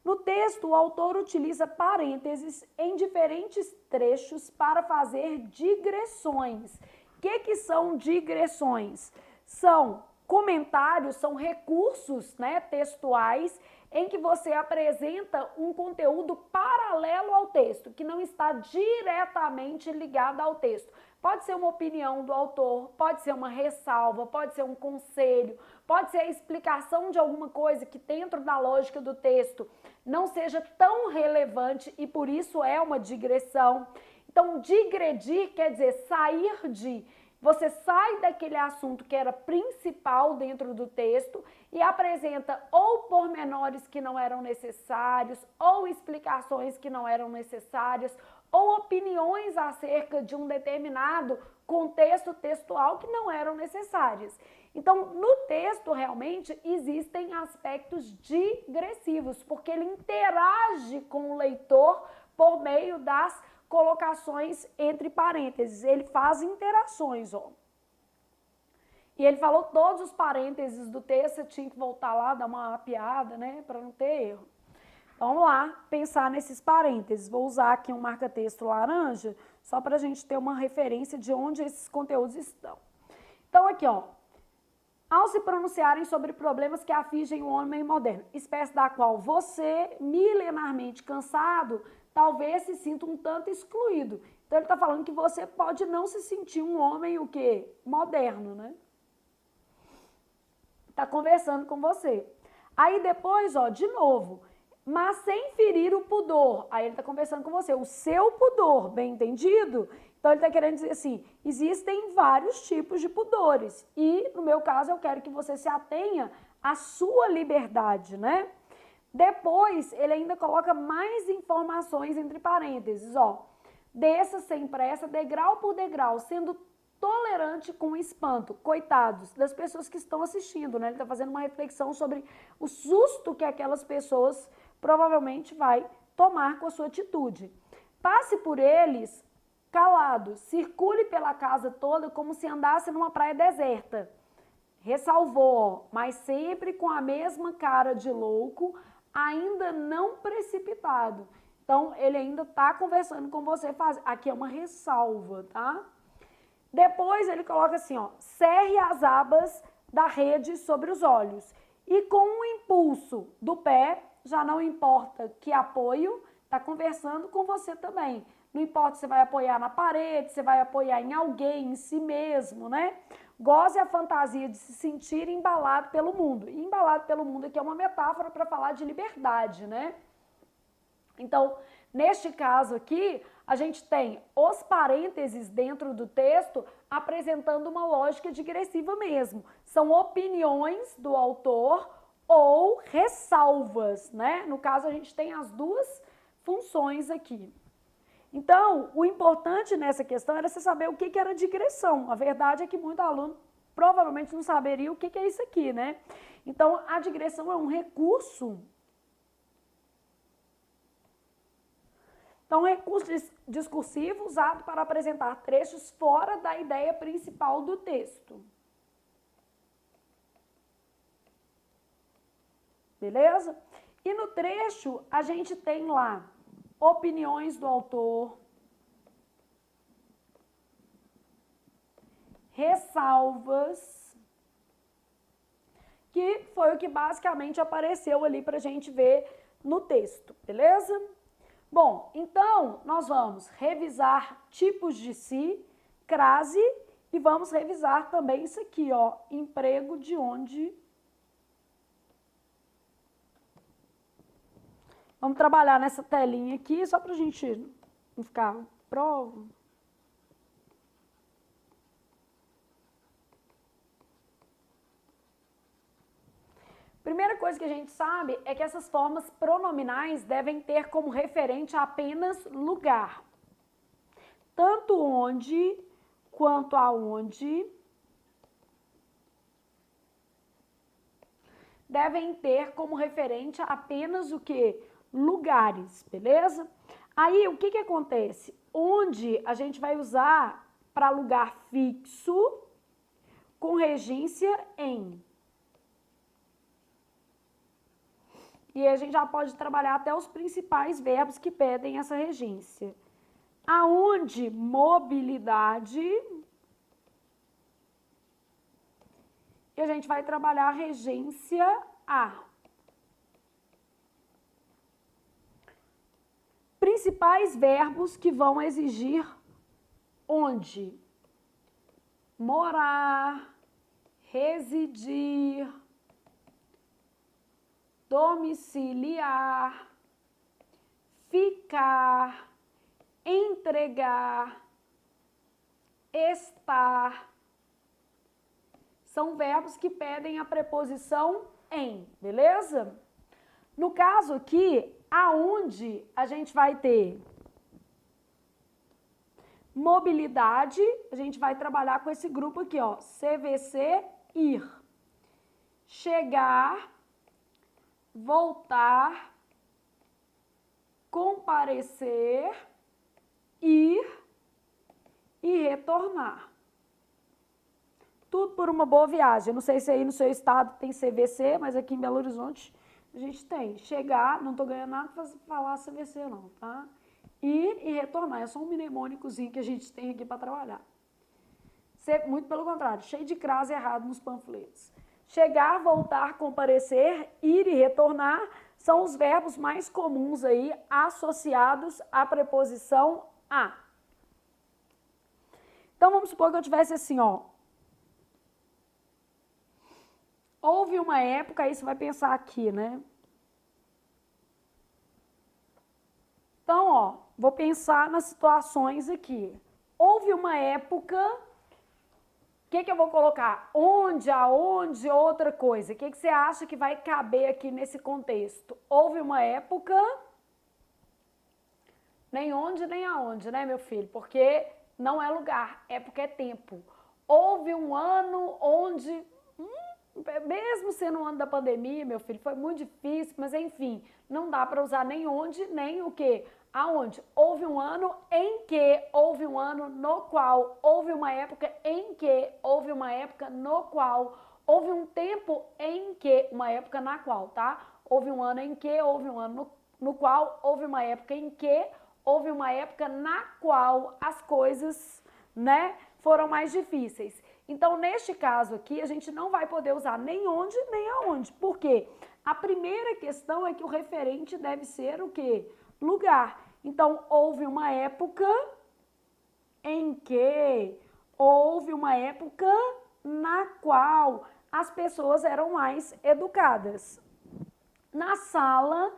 No texto, o autor utiliza parênteses em diferentes trechos para fazer digressões. O que são digressões? São comentários, são recursos, né, textuais em que você apresenta um conteúdo paralelo ao texto, que não está diretamente ligado ao texto. Pode ser uma opinião do autor, pode ser uma ressalva, pode ser um conselho, pode ser a explicação de alguma coisa que dentro da lógica do texto não seja tão relevante e por isso é uma digressão. Então, digredir quer dizer sair de... Você sai daquele assunto que era principal dentro do texto e apresenta ou pormenores que não eram necessários, ou explicações que não eram necessárias, ou opiniões acerca de um determinado contexto textual que não eram necessárias. Então, no texto, realmente, existem aspectos digressivos, porque ele interage com o leitor por meio das colocações entre parênteses, ele faz interações, ó. E ele falou todos os parênteses do texto, você tinha que voltar lá, dar uma mapeada, né, para não ter erro. Então, vamos lá, pensar nesses parênteses. Vou usar aqui um marca-texto laranja, só para a gente ter uma referência de onde esses conteúdos estão. Então, aqui, ó. Ao se pronunciarem sobre problemas que afligem o homem moderno, espécie da qual você, milenarmente cansado, talvez se sinta um tanto excluído. Então, ele está falando que você pode não se sentir um homem, o quê? Moderno, né? Está conversando com você. Aí depois, ó, de novo, mas sem ferir o pudor. Aí ele está conversando com você, o seu pudor, bem entendido? Então, ele está querendo dizer assim, existem vários tipos de pudores. E, no meu caso, eu quero que você se atenha à sua liberdade, né? Depois, ele ainda coloca mais informações entre parênteses, ó. Desça sem pressa, degrau por degrau, sendo tolerante com o espanto. Coitados das pessoas que estão assistindo, né? Ele está fazendo uma reflexão sobre o susto que aquelas pessoas provavelmente vai tomar com a sua atitude. Passe por eles calado, circule pela casa toda como se andasse numa praia deserta. Ressalvou, mas sempre com a mesma cara de louco, ainda não precipitado. Então, ele ainda está conversando com você. Aqui é uma ressalva, tá? Depois, ele coloca assim, ó, cerre as abas da rede sobre os olhos. E com o impulso do pé, já não importa que apoio, está conversando com você também. Não importa se você vai apoiar na parede, se vai apoiar em alguém, em si mesmo, né? Goze a fantasia de se sentir embalado pelo mundo. E embalado pelo mundo aqui é uma metáfora para falar de liberdade, né? Então, neste caso aqui, a gente tem os parênteses dentro do texto apresentando uma lógica digressiva mesmo. São opiniões do autor ou ressalvas, né? No caso, a gente tem as duas funções aqui. Então, o importante nessa questão era você saber o que era digressão. A verdade é que muito aluno provavelmente não saberia o que é isso aqui, né? Então, a digressão é um recurso. Então, um recurso discursivo usado para apresentar trechos fora da ideia principal do texto. Beleza? E no trecho, a gente tem lá opiniões do autor, ressalvas, que foi o que basicamente apareceu ali para a gente ver no texto, beleza? Bom, então nós vamos revisar tipos de si, crase, e vamos revisar também isso aqui, ó, emprego de onde. Vamos trabalhar nessa telinha aqui, só para a gente não ficar prova. Primeira coisa que a gente sabe é que essas formas pronominais devem ter como referente apenas lugar. Tanto onde quanto aonde devem ter como referente apenas o quê? Lugares, beleza? Aí, o que acontece? Onde a gente vai usar para lugar fixo com regência em. E a gente já pode trabalhar até os principais verbos que pedem essa regência. Aonde mobilidade. E a gente vai trabalhar a regência a. Principais verbos que vão exigir onde? Morar, residir, domiciliar, ficar, entregar, estar. São verbos que pedem a preposição em, beleza? No caso aqui, aonde a gente vai ter mobilidade, a gente vai trabalhar com esse grupo aqui, ó, CVC, ir. Chegar, voltar, comparecer, ir e retornar. Tudo por uma boa viagem. Não sei se aí no seu estado tem CVC, mas aqui em Belo Horizonte a gente tem. Chegar, não tô ganhando nada para falar CVC não, tá? Ir e retornar. É só um mnemônicozinho que a gente tem aqui para trabalhar. Muito pelo contrário, cheio de crase errado nos panfletos. Chegar, voltar, comparecer, ir e retornar são os verbos mais comuns aí associados à preposição a. Então, vamos supor que eu tivesse assim, ó. Houve uma época, aí você vai pensar aqui, né? Então, ó, vou pensar nas situações aqui. Houve uma época, o que eu vou colocar? Onde, aonde, outra coisa. O que você acha que vai caber aqui nesse contexto? Houve uma época, nem onde, nem aonde, né, meu filho? Porque Não é lugar, é porque é tempo. Houve um ano onde, mesmo sendo um ano da pandemia, meu filho, foi muito difícil, mas enfim, não dá para usar nem onde, nem o quê. Aonde? Houve um ano em que, houve um ano no qual, houve uma época em que, houve uma época no qual, houve um tempo em que, uma época na qual, tá? Houve um ano em que, houve um ano no qual, houve uma época em que, houve uma época na qual as coisas, né, foram mais difíceis. Então, neste caso aqui, a gente não vai poder usar nem onde, nem aonde. Por quê? A primeira questão é que o referente deve ser o quê? Lugar. Então, houve uma época em que, houve uma época na qual as pessoas eram mais educadas. Na sala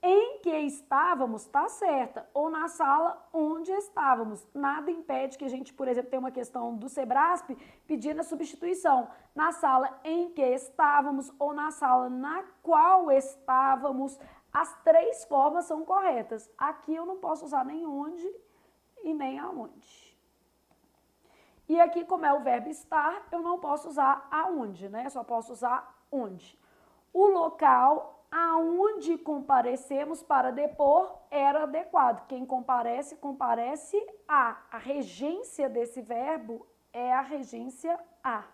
em que estávamos, tá certa, ou na sala onde estávamos. Nada impede que a gente, por exemplo, tenha uma questão do Sebrasp pedindo a substituição. Na sala em que estávamos ou na sala na qual estávamos, as três formas são corretas. Aqui eu não posso usar nem onde e nem aonde. E aqui, como é o verbo estar, eu não posso usar aonde, né? Só posso usar onde. O local aonde comparecemos para depor era adequado. Quem comparece, comparece a. A regência desse verbo é a regência a.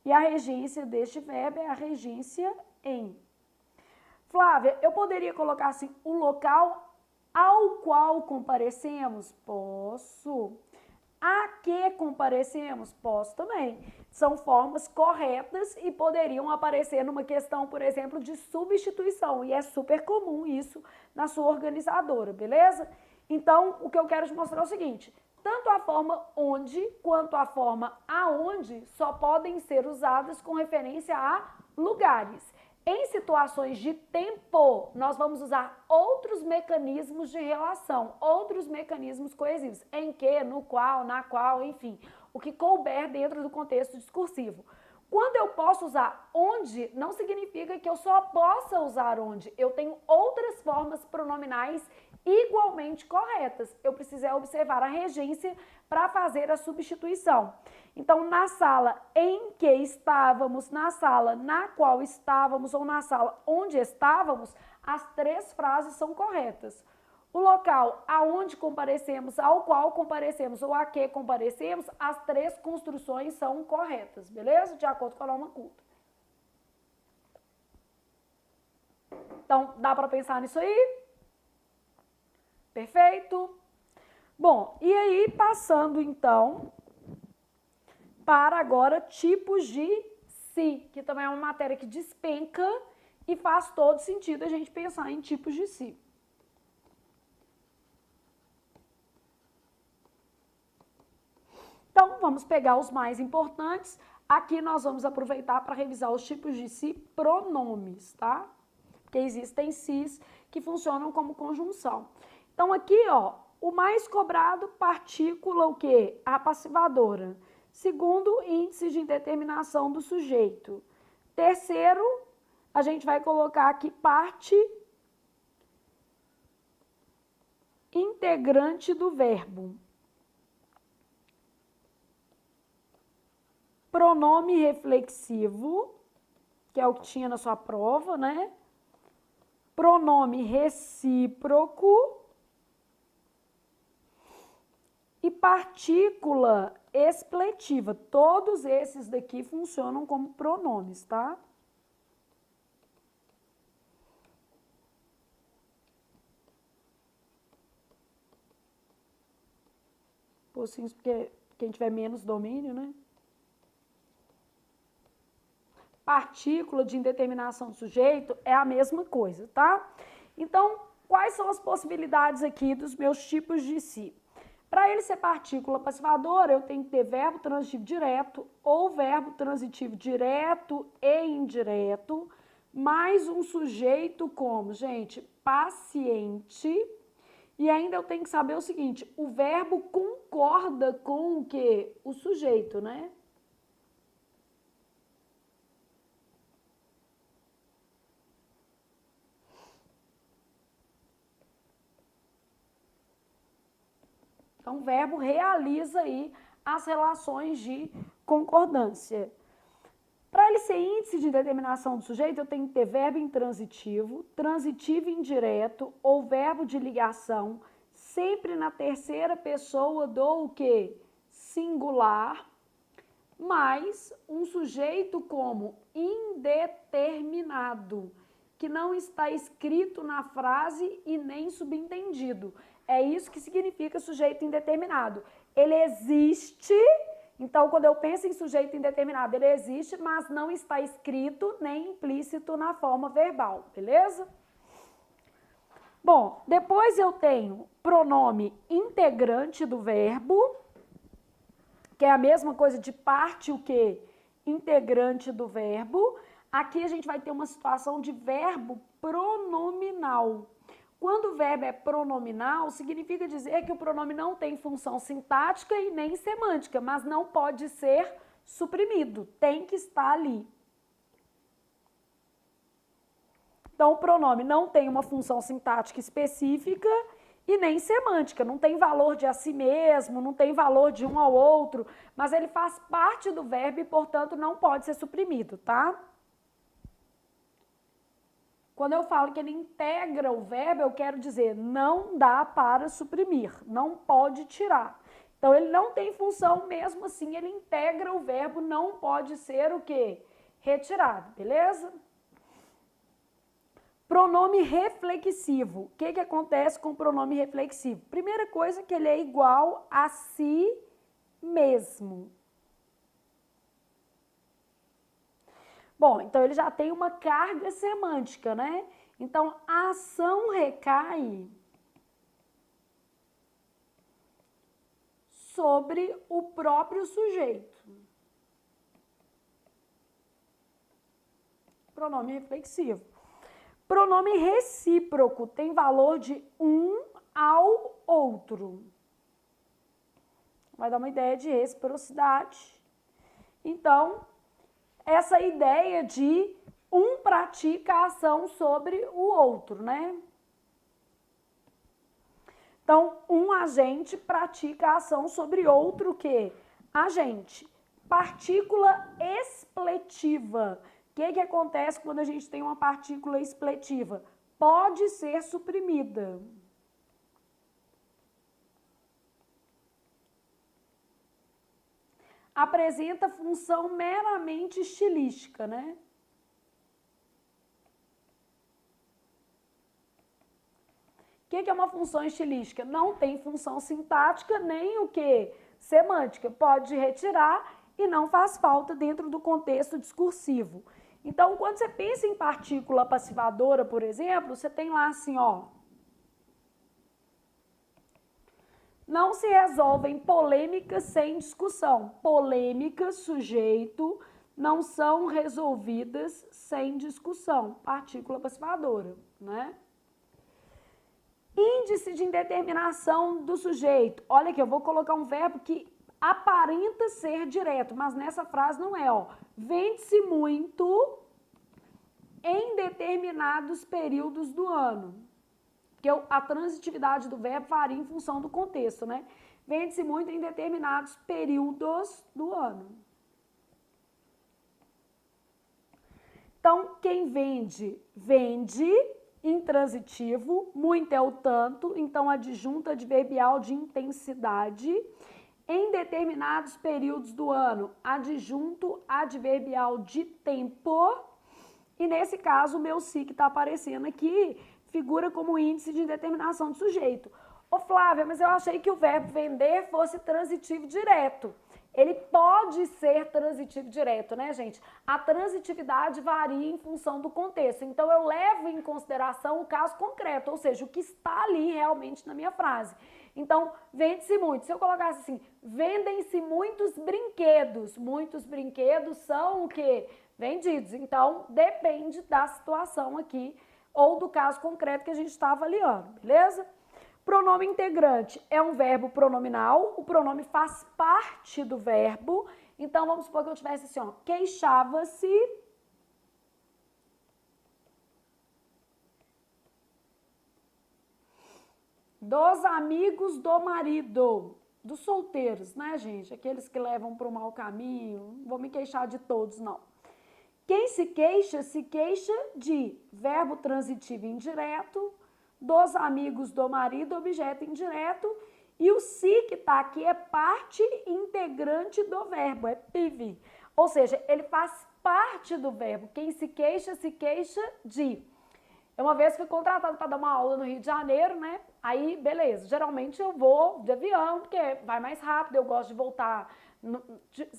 E a regência deste verbo é a regência em. Flávia, eu poderia colocar assim, o local ao qual comparecemos? Posso. A que comparecemos? Posso também. São formas corretas e poderiam aparecer numa questão, por exemplo, de substituição. E é super comum isso na sua organizadora, beleza? Então, o que eu quero te mostrar é o seguinte. Tanto a forma onde quanto a forma aonde só podem ser usadas com referência a lugares. Em situações de tempo, nós vamos usar outros mecanismos de relação, outros mecanismos coesivos, em que, no qual, na qual, enfim, o que couber dentro do contexto discursivo. Quando eu posso usar onde, não significa que eu só possa usar onde. Eu tenho outras formas pronominais igualmente corretas. Eu preciso observar a regência para fazer a substituição. Então, na sala em que estávamos, na sala na qual estávamos ou na sala onde estávamos, as três frases são corretas. O local aonde comparecemos, ao qual comparecemos ou a que comparecemos, as três construções são corretas, beleza? De acordo com a norma culta. Então, dá para pensar nisso aí? Perfeito? Bom, e aí passando então para agora tipos de si, que também é uma matéria que despenca e faz todo sentido a gente pensar em tipos de si. Então, vamos pegar os mais importantes. Aqui nós vamos aproveitar para revisar os tipos de si pronomes, tá? Porque existem sis que funcionam como conjunção. Então, aqui, ó, o mais cobrado, partícula, o quê? A passivadora. Segundo, índice de indeterminação do sujeito. Terceiro, a gente vai colocar aqui parte integrante do verbo. Pronome reflexivo, que é o que tinha na sua prova, né? Pronome recíproco e partícula expletiva. Todos esses daqui funcionam como pronomes, tá? Assim, porque quem tiver menos domínio, né? Partícula de indeterminação do sujeito é a mesma coisa, tá? Então, quais são as possibilidades aqui dos meus tipos de si? Para ele ser partícula passivadora, eu tenho que ter verbo transitivo direto ou verbo transitivo direto e indireto, mais um sujeito como, gente, paciente. E ainda eu tenho que saber o seguinte, o verbo concorda com o quê? O sujeito, né? Então, o verbo realiza aí as relações de concordância. Para ele ser índice de determinação do sujeito, eu tenho que ter verbo intransitivo, transitivo indireto ou verbo de ligação, sempre na terceira pessoa do quê? Singular, mais um sujeito como indeterminado, que não está escrito na frase e nem subentendido. É isso que significa sujeito indeterminado. Ele existe, então quando eu penso em sujeito indeterminado, ele existe, mas não está escrito nem implícito na forma verbal, beleza? Bom, depois eu tenho pronome integrante do verbo, que é a mesma coisa de parte o quê? Integrante do verbo. Aqui a gente vai ter uma situação de verbo pronominal. Quando o verbo é pronominal, significa dizer que o pronome não tem função sintática e nem semântica, mas não pode ser suprimido, tem que estar ali. Então, o pronome não tem uma função sintática específica e nem semântica, não tem valor de a si mesmo, não tem valor de um ao outro, mas ele faz parte do verbo e, portanto, não pode ser suprimido, tá? Quando eu falo que ele integra o verbo, eu quero dizer não dá para suprimir, não pode tirar. Então, ele não tem função, mesmo assim, ele integra o verbo, não pode ser o quê? Retirado, beleza? Pronome reflexivo. O que acontece com o pronome reflexivo? Primeira coisa, que ele é igual a si mesmo. Bom, então ele já tem uma carga semântica, né? Então, a ação recai sobre o próprio sujeito. Pronome reflexivo. Pronome recíproco tem valor de um ao outro. Vai dar uma ideia de reciprocidade. Então, essa ideia de um pratica a ação sobre o outro, né? Então, um agente pratica a ação sobre outro que? Agente. Partícula expletiva. O que acontece quando a gente tem uma partícula expletiva? Pode ser suprimida. Apresenta função meramente estilística, né? O que é uma função estilística? Não tem função sintática nem o que? Semântica. Pode retirar e não faz falta dentro do contexto discursivo. Então, quando você pensa em partícula passivadora, por exemplo, você tem lá assim, ó. Não se resolvem polêmicas sem discussão. Polêmicas, sujeito, não são resolvidas sem discussão. Partícula passivadora, né? Índice de indeterminação do sujeito. Olha aqui, eu vou colocar um verbo que aparenta ser direto, mas nessa frase não é, ó. Vende-se muito em determinados períodos do ano. Porque a transitividade do verbo varia em função do contexto, né? Vende-se muito em determinados períodos do ano. Então, quem vende, vende, intransitivo, muito é o tanto, então adjunto adverbial de intensidade. Em determinados períodos do ano, adjunto adverbial de tempo. E nesse caso, o meu si que está aparecendo aqui figura como índice de determinação do sujeito. Ô Flávia, mas eu achei que o verbo vender fosse transitivo direto. Ele pode ser transitivo direto, né, gente? A transitividade varia em função do contexto. Então, eu levo em consideração o caso concreto, ou seja, o que está ali realmente na minha frase. Então, vende-se muito. Se eu colocasse assim, vendem-se muitos brinquedos. Muitos brinquedos são o quê? Vendidos. Então, depende da situação aqui ou do caso concreto que a gente está avaliando, beleza? Pronome integrante é um verbo pronominal, o pronome faz parte do verbo. Então, vamos supor que eu tivesse assim, ó, queixava-se Dos amigos do marido. Dos solteiros, né, gente? Aqueles que levam para o mau caminho. Não vou me queixar de todos, não. Quem se queixa de verbo transitivo indireto, dos amigos do marido, objeto indireto, e o se que está aqui é parte integrante do verbo, é PIV. Ou seja, ele faz parte do verbo. Quem se queixa de. Eu uma vez fui contratada para dar uma aula no Rio de Janeiro, né? Aí, beleza, geralmente eu vou de avião, porque vai mais rápido, eu gosto de voltar,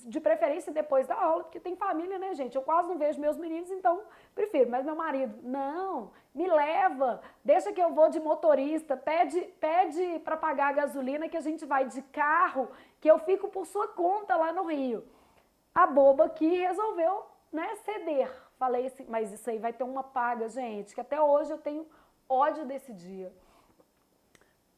de preferência depois da aula, porque tem família, né, gente? Eu quase não vejo meus meninos, então prefiro. Mas meu marido, não, me leva, deixa que eu vou de motorista, pede para pagar a gasolina que a gente vai de carro, que eu fico por sua conta lá no Rio. A boba aqui resolveu, né, ceder. Falei assim, mas isso aí vai ter uma paga, gente, que até hoje eu tenho ódio desse dia.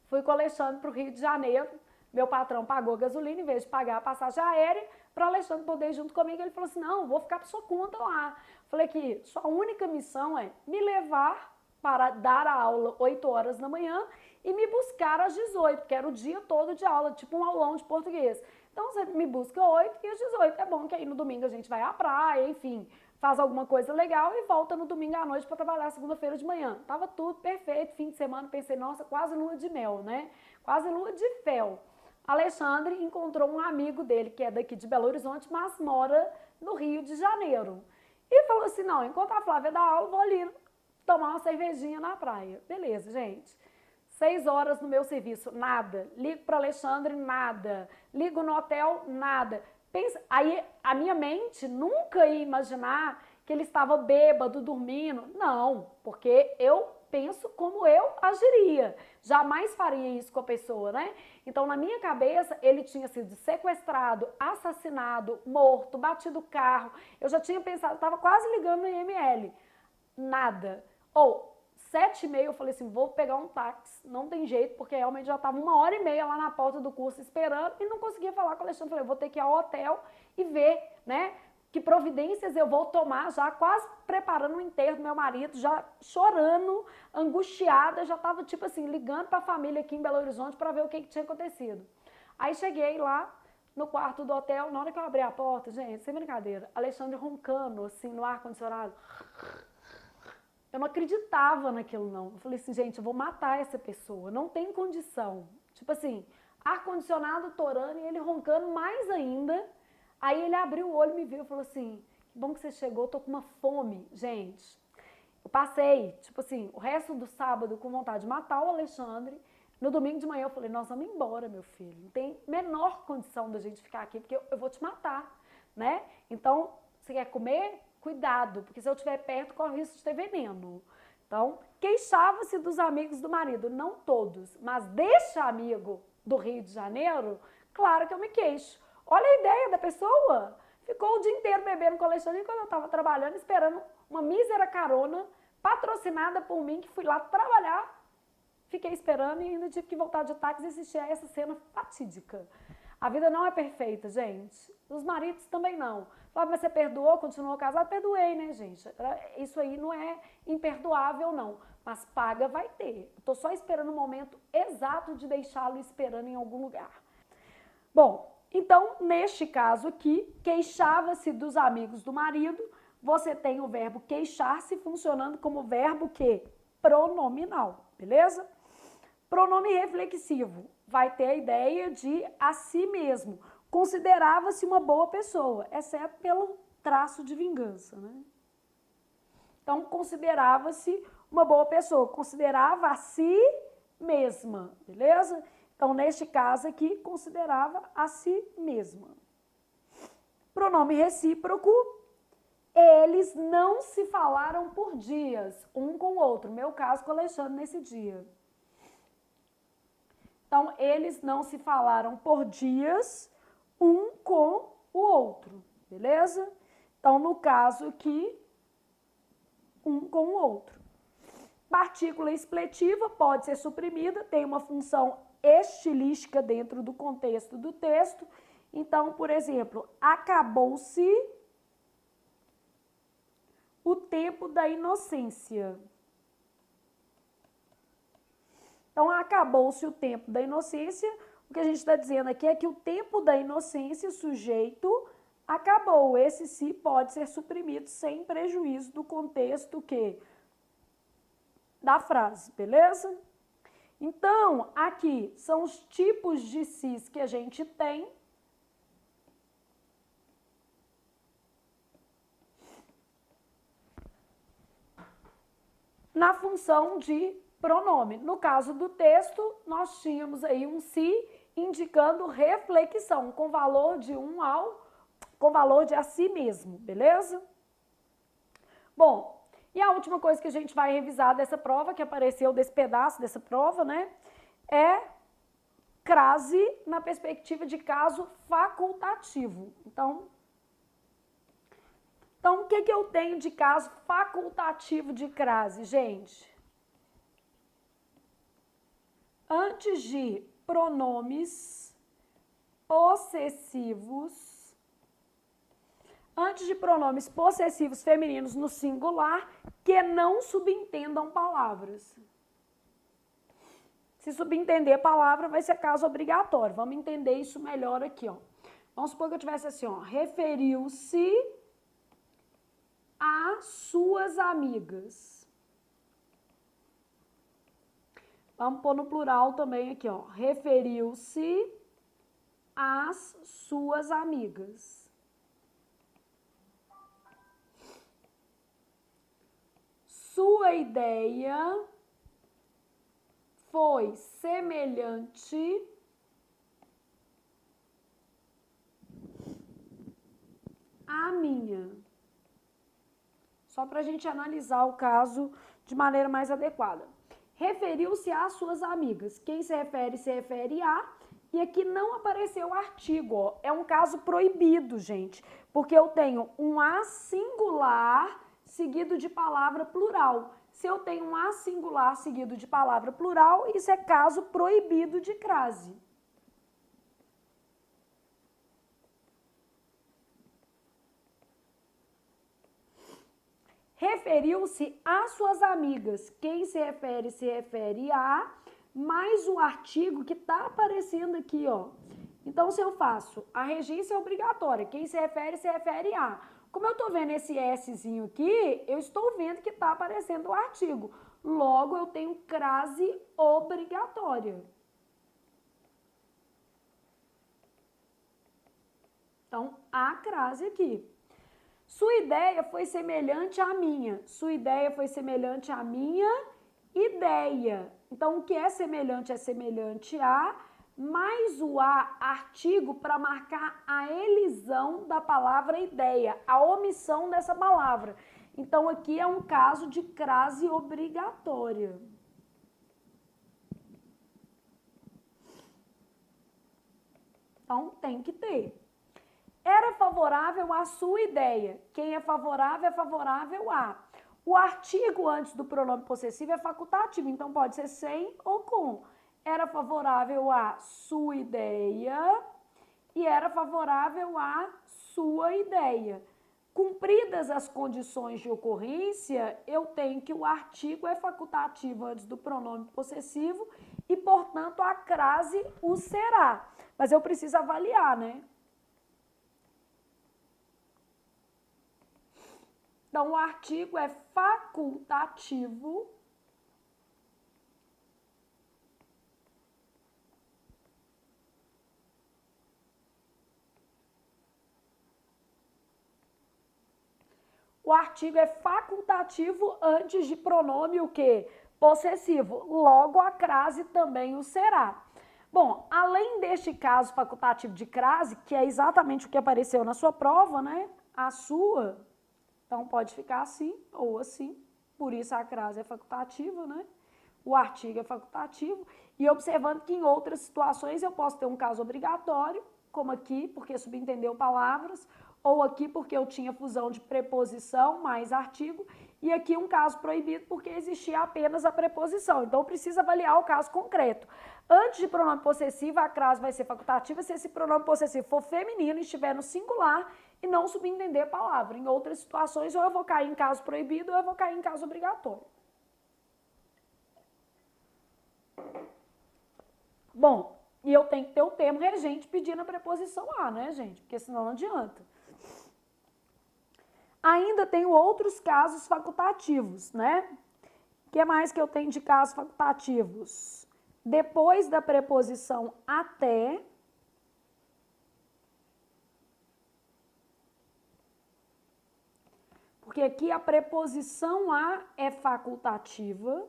Fui com o Alexandre para o Rio de Janeiro, meu patrão pagou a gasolina em vez de pagar a passagem aérea, para o Alexandre poder ir junto comigo. Ele falou assim, não, vou ficar por sua conta lá. Falei que sua única missão é me levar para dar a aula 8 horas da manhã e me buscar às 18, que era o dia todo de aula, tipo um aulão de português. Então você me busca 8 e às 18. É bom que aí no domingo a gente vai à praia, enfim, faz alguma coisa legal e volta no domingo à noite para trabalhar segunda-feira de manhã. Tava tudo perfeito, fim de semana, pensei, nossa, quase lua de mel, né? Quase lua de fel. Alexandre encontrou um amigo dele, que é daqui de Belo Horizonte, mas mora no Rio de Janeiro. E falou assim, não, enquanto a Flávia dá aula, vou ali tomar uma cervejinha na praia. Beleza, gente. 6 horas no meu serviço, nada. Ligo para Alexandre, nada. Ligo no hotel, nada. Pensa, aí a minha mente nunca ia imaginar que ele estava bêbado, dormindo. Não, porque eu penso como eu agiria. Jamais faria isso com a pessoa, né? Então, na minha cabeça, ele tinha sido sequestrado, assassinado, morto, batido o carro. Eu já tinha pensado, estava quase ligando no IML. Nada. Ou 7h30, eu falei assim, vou pegar um táxi, não tem jeito, porque realmente já estava 1h30 lá na porta do curso esperando e não conseguia falar com o Alexandre. Falei, vou ter que ir ao hotel e ver, né, que providências eu vou tomar, já quase preparando o enterro do meu marido, já chorando, angustiada, já estava tipo assim, ligando para a família aqui em Belo Horizonte para ver o que tinha acontecido. Aí cheguei lá no quarto do hotel, na hora que eu abri a porta, gente, sem brincadeira, Alexandre roncando assim no ar-condicionado. Eu não acreditava naquilo, não. Eu falei assim, gente, eu vou matar essa pessoa, não tem condição. Tipo assim, ar-condicionado torando e ele roncando mais ainda. Aí ele abriu o olho e me viu e falou assim, que bom que você chegou, tô com uma fome. Gente, eu passei, tipo assim, o resto do sábado com vontade de matar o Alexandre. No domingo de manhã eu falei, nós vamos embora, meu filho. Não tem menor condição da gente ficar aqui, porque eu vou te matar, né? Então, você quer comer? Cuidado, porque se eu estiver perto, corre o risco de ter veneno. Então, queixava-se dos amigos do marido, não todos, mas deste amigo do Rio de Janeiro, claro que eu me queixo. Olha a ideia da pessoa. Ficou o dia inteiro bebendo com o Alexandre enquanto eu estava trabalhando, esperando uma mísera carona, patrocinada por mim, que fui lá trabalhar. Fiquei esperando e ainda tive que voltar de táxi e assistir a essa cena fatídica. A vida não é perfeita, gente. Os maridos também não. Flávia, mas você perdoou, continuou casado? Perdoei, né, gente? Isso aí não é imperdoável, não. Mas paga vai ter. Estou só esperando o momento exato de deixá-lo esperando em algum lugar. Bom, então, neste caso aqui, queixava-se dos amigos do marido, você tem o verbo queixar-se funcionando como verbo que? Pronominal, beleza? Pronome reflexivo vai ter a ideia de a si mesmo. Considerava-se uma boa pessoa, exceto pelo traço de vingança, né? Então, considerava-se uma boa pessoa, considerava a si mesma, beleza? Então, neste caso aqui, considerava a si mesma. Pronome recíproco, eles não se falaram por dias, um com o outro. Meu caso com o Alexandre nesse dia. Então, eles não se falaram por dias, um com o outro, beleza? Então, no caso aqui, um com o outro. Partícula expletiva pode ser suprimida, tem uma função estilística dentro do contexto do texto. Então, por exemplo, acabou-se o tempo da inocência. Então, acabou-se o tempo da inocência, o que a gente está dizendo aqui é que o tempo da inocência, sujeito, acabou. Esse se pode ser suprimido sem prejuízo do contexto da frase, beleza? Então, aqui são os tipos de sis que a gente tem. Na função de pronome. No caso do texto, nós tínhamos aí um se indicando reflexão, com valor de com valor de a si mesmo, beleza? Bom, e a última coisa que a gente vai revisar dessa prova, que apareceu desse pedaço dessa prova, né, é crase na perspectiva de caso facultativo. Então, o que eu tenho de caso facultativo de crase, gente? Antes de pronomes possessivos, femininos no singular que não subentendam palavras. Se subentender palavra, vai ser caso obrigatório. Vamos entender isso melhor aqui, ó. Vamos supor que eu tivesse assim, ó, referiu-se às suas amigas. Vamos pôr no plural também aqui, ó. Referiu-se às suas amigas. Sua ideia foi semelhante à minha. Só para a gente analisar o caso de maneira mais adequada. Referiu-se às suas amigas. Quem se refere a. E aqui não apareceu o artigo, ó. É um caso proibido, gente. Porque eu tenho um a singular seguido de palavra plural. Se eu tenho um a singular seguido de palavra plural, isso é caso proibido de crase. Referiu-se às suas amigas. Quem se refere a, mais o artigo que está aparecendo aqui, ó. Então, se eu faço, a regência é obrigatória. Quem se refere a. Como eu estou vendo esse Szinho aqui, eu estou vendo que está aparecendo o artigo. Logo, eu tenho crase obrigatória. Então, a crase aqui. Sua ideia foi semelhante à minha. Sua ideia foi semelhante à minha ideia. Então, o que é semelhante a, mais o a artigo para marcar a elisão da palavra ideia, a omissão dessa palavra. Então, aqui é um caso de crase obrigatória. Então, tem que ter. Era favorável à sua ideia. Quem é favorável a. O artigo antes do pronome possessivo é facultativo, então pode ser sem ou com. Era favorável à sua ideia e era favorável à sua ideia. Cumpridas as condições de ocorrência, eu tenho que o artigo é facultativo antes do pronome possessivo e, portanto, a crase o será. Mas eu preciso avaliar, né? Então, o artigo é facultativo antes de pronome o quê? Possessivo. Logo, a crase também o será. Bom, além deste caso facultativo de crase, que é exatamente o que apareceu na sua prova, né? A sua... Então, pode ficar assim ou assim, por isso a crase é facultativa, né? O artigo é facultativo. E observando que em outras situações eu posso ter um caso obrigatório, como aqui, porque subentendeu palavras, ou aqui porque eu tinha fusão de preposição mais artigo, e aqui um caso proibido porque existia apenas a preposição. Então, precisa avaliar o caso concreto. Antes de pronome possessivo, a crase vai ser facultativa se esse pronome possessivo for feminino e estiver no singular e não subentender a palavra. Em outras situações, ou eu vou cair em caso proibido ou eu vou cair em caso obrigatório. Bom, e eu tenho que ter o termo regente pedindo a preposição a, né, gente? Porque senão não adianta. Ainda tenho outros casos facultativos, né? O que mais que eu tenho de casos facultativos? Depois da preposição até, porque aqui a preposição a é facultativa,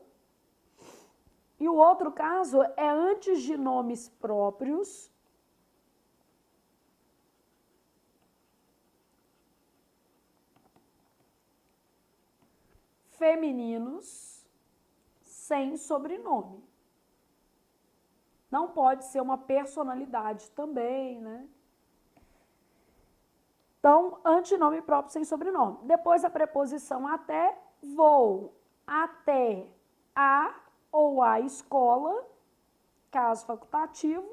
e o outro caso é antes de nomes próprios, femininos, sem sobrenome. Não pode ser uma personalidade também, né? Então, antinome próprio sem sobrenome. Depois da preposição até, vou até a ou a escola, caso facultativo.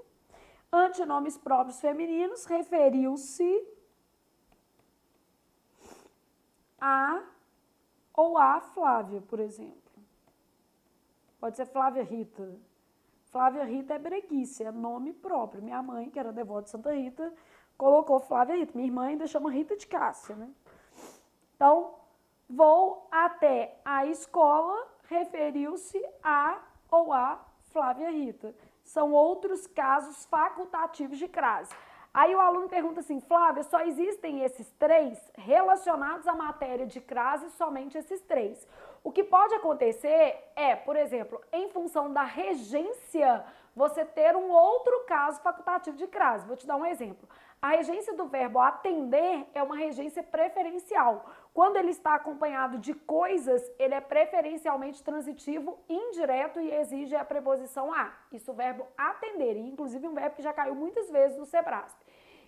Antinomes próprios femininos, referiu-se a ou a Flávia, por exemplo. Pode ser Flávia Rita. Flávia Rita é breguice, é nome próprio. Minha mãe, que era devota de Santa Rita, colocou Flávia Rita. Minha irmã ainda chama Rita de Cássia, né? Então, vou até a escola, referiu-se a ou a Flávia Rita. São outros casos facultativos de crase. Aí o aluno pergunta assim, Flávia, só existem esses três relacionados à matéria de crase, somente esses três. O que pode acontecer é, por exemplo, em função da regência, você ter um outro caso facultativo de crase. Vou te dar um exemplo. A regência do verbo atender é uma regência preferencial. Quando ele está acompanhado de coisas, ele é preferencialmente transitivo, indireto e exige a preposição a. Isso o verbo atender, e inclusive um verbo que já caiu muitas vezes no Sebrasp.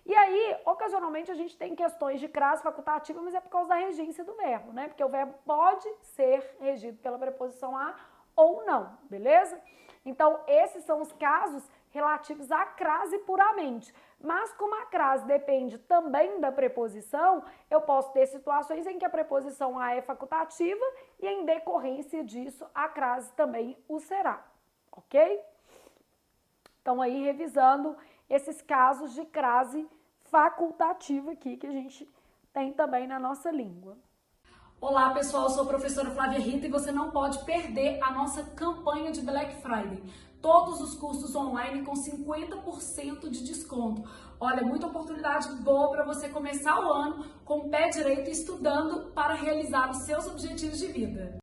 E aí, ocasionalmente, a gente tem questões de crase facultativa, mas é por causa da regência do verbo, né? Porque o verbo pode ser regido pela preposição a ou não, beleza? Então, esses são os casos relativos à crase puramente. Mas como a crase depende também da preposição, eu posso ter situações em que a preposição a é facultativa e em decorrência disso a crase também o será, ok? Então aí revisando esses casos de crase facultativa aqui que a gente tem também na nossa língua. Olá pessoal, eu sou a professora Flávia Rita e você não pode perder a nossa campanha de Black Friday. Todos os cursos online com 50% de desconto. Olha, muita oportunidade boa para você começar o ano com o pé direito estudando para realizar os seus objetivos de vida.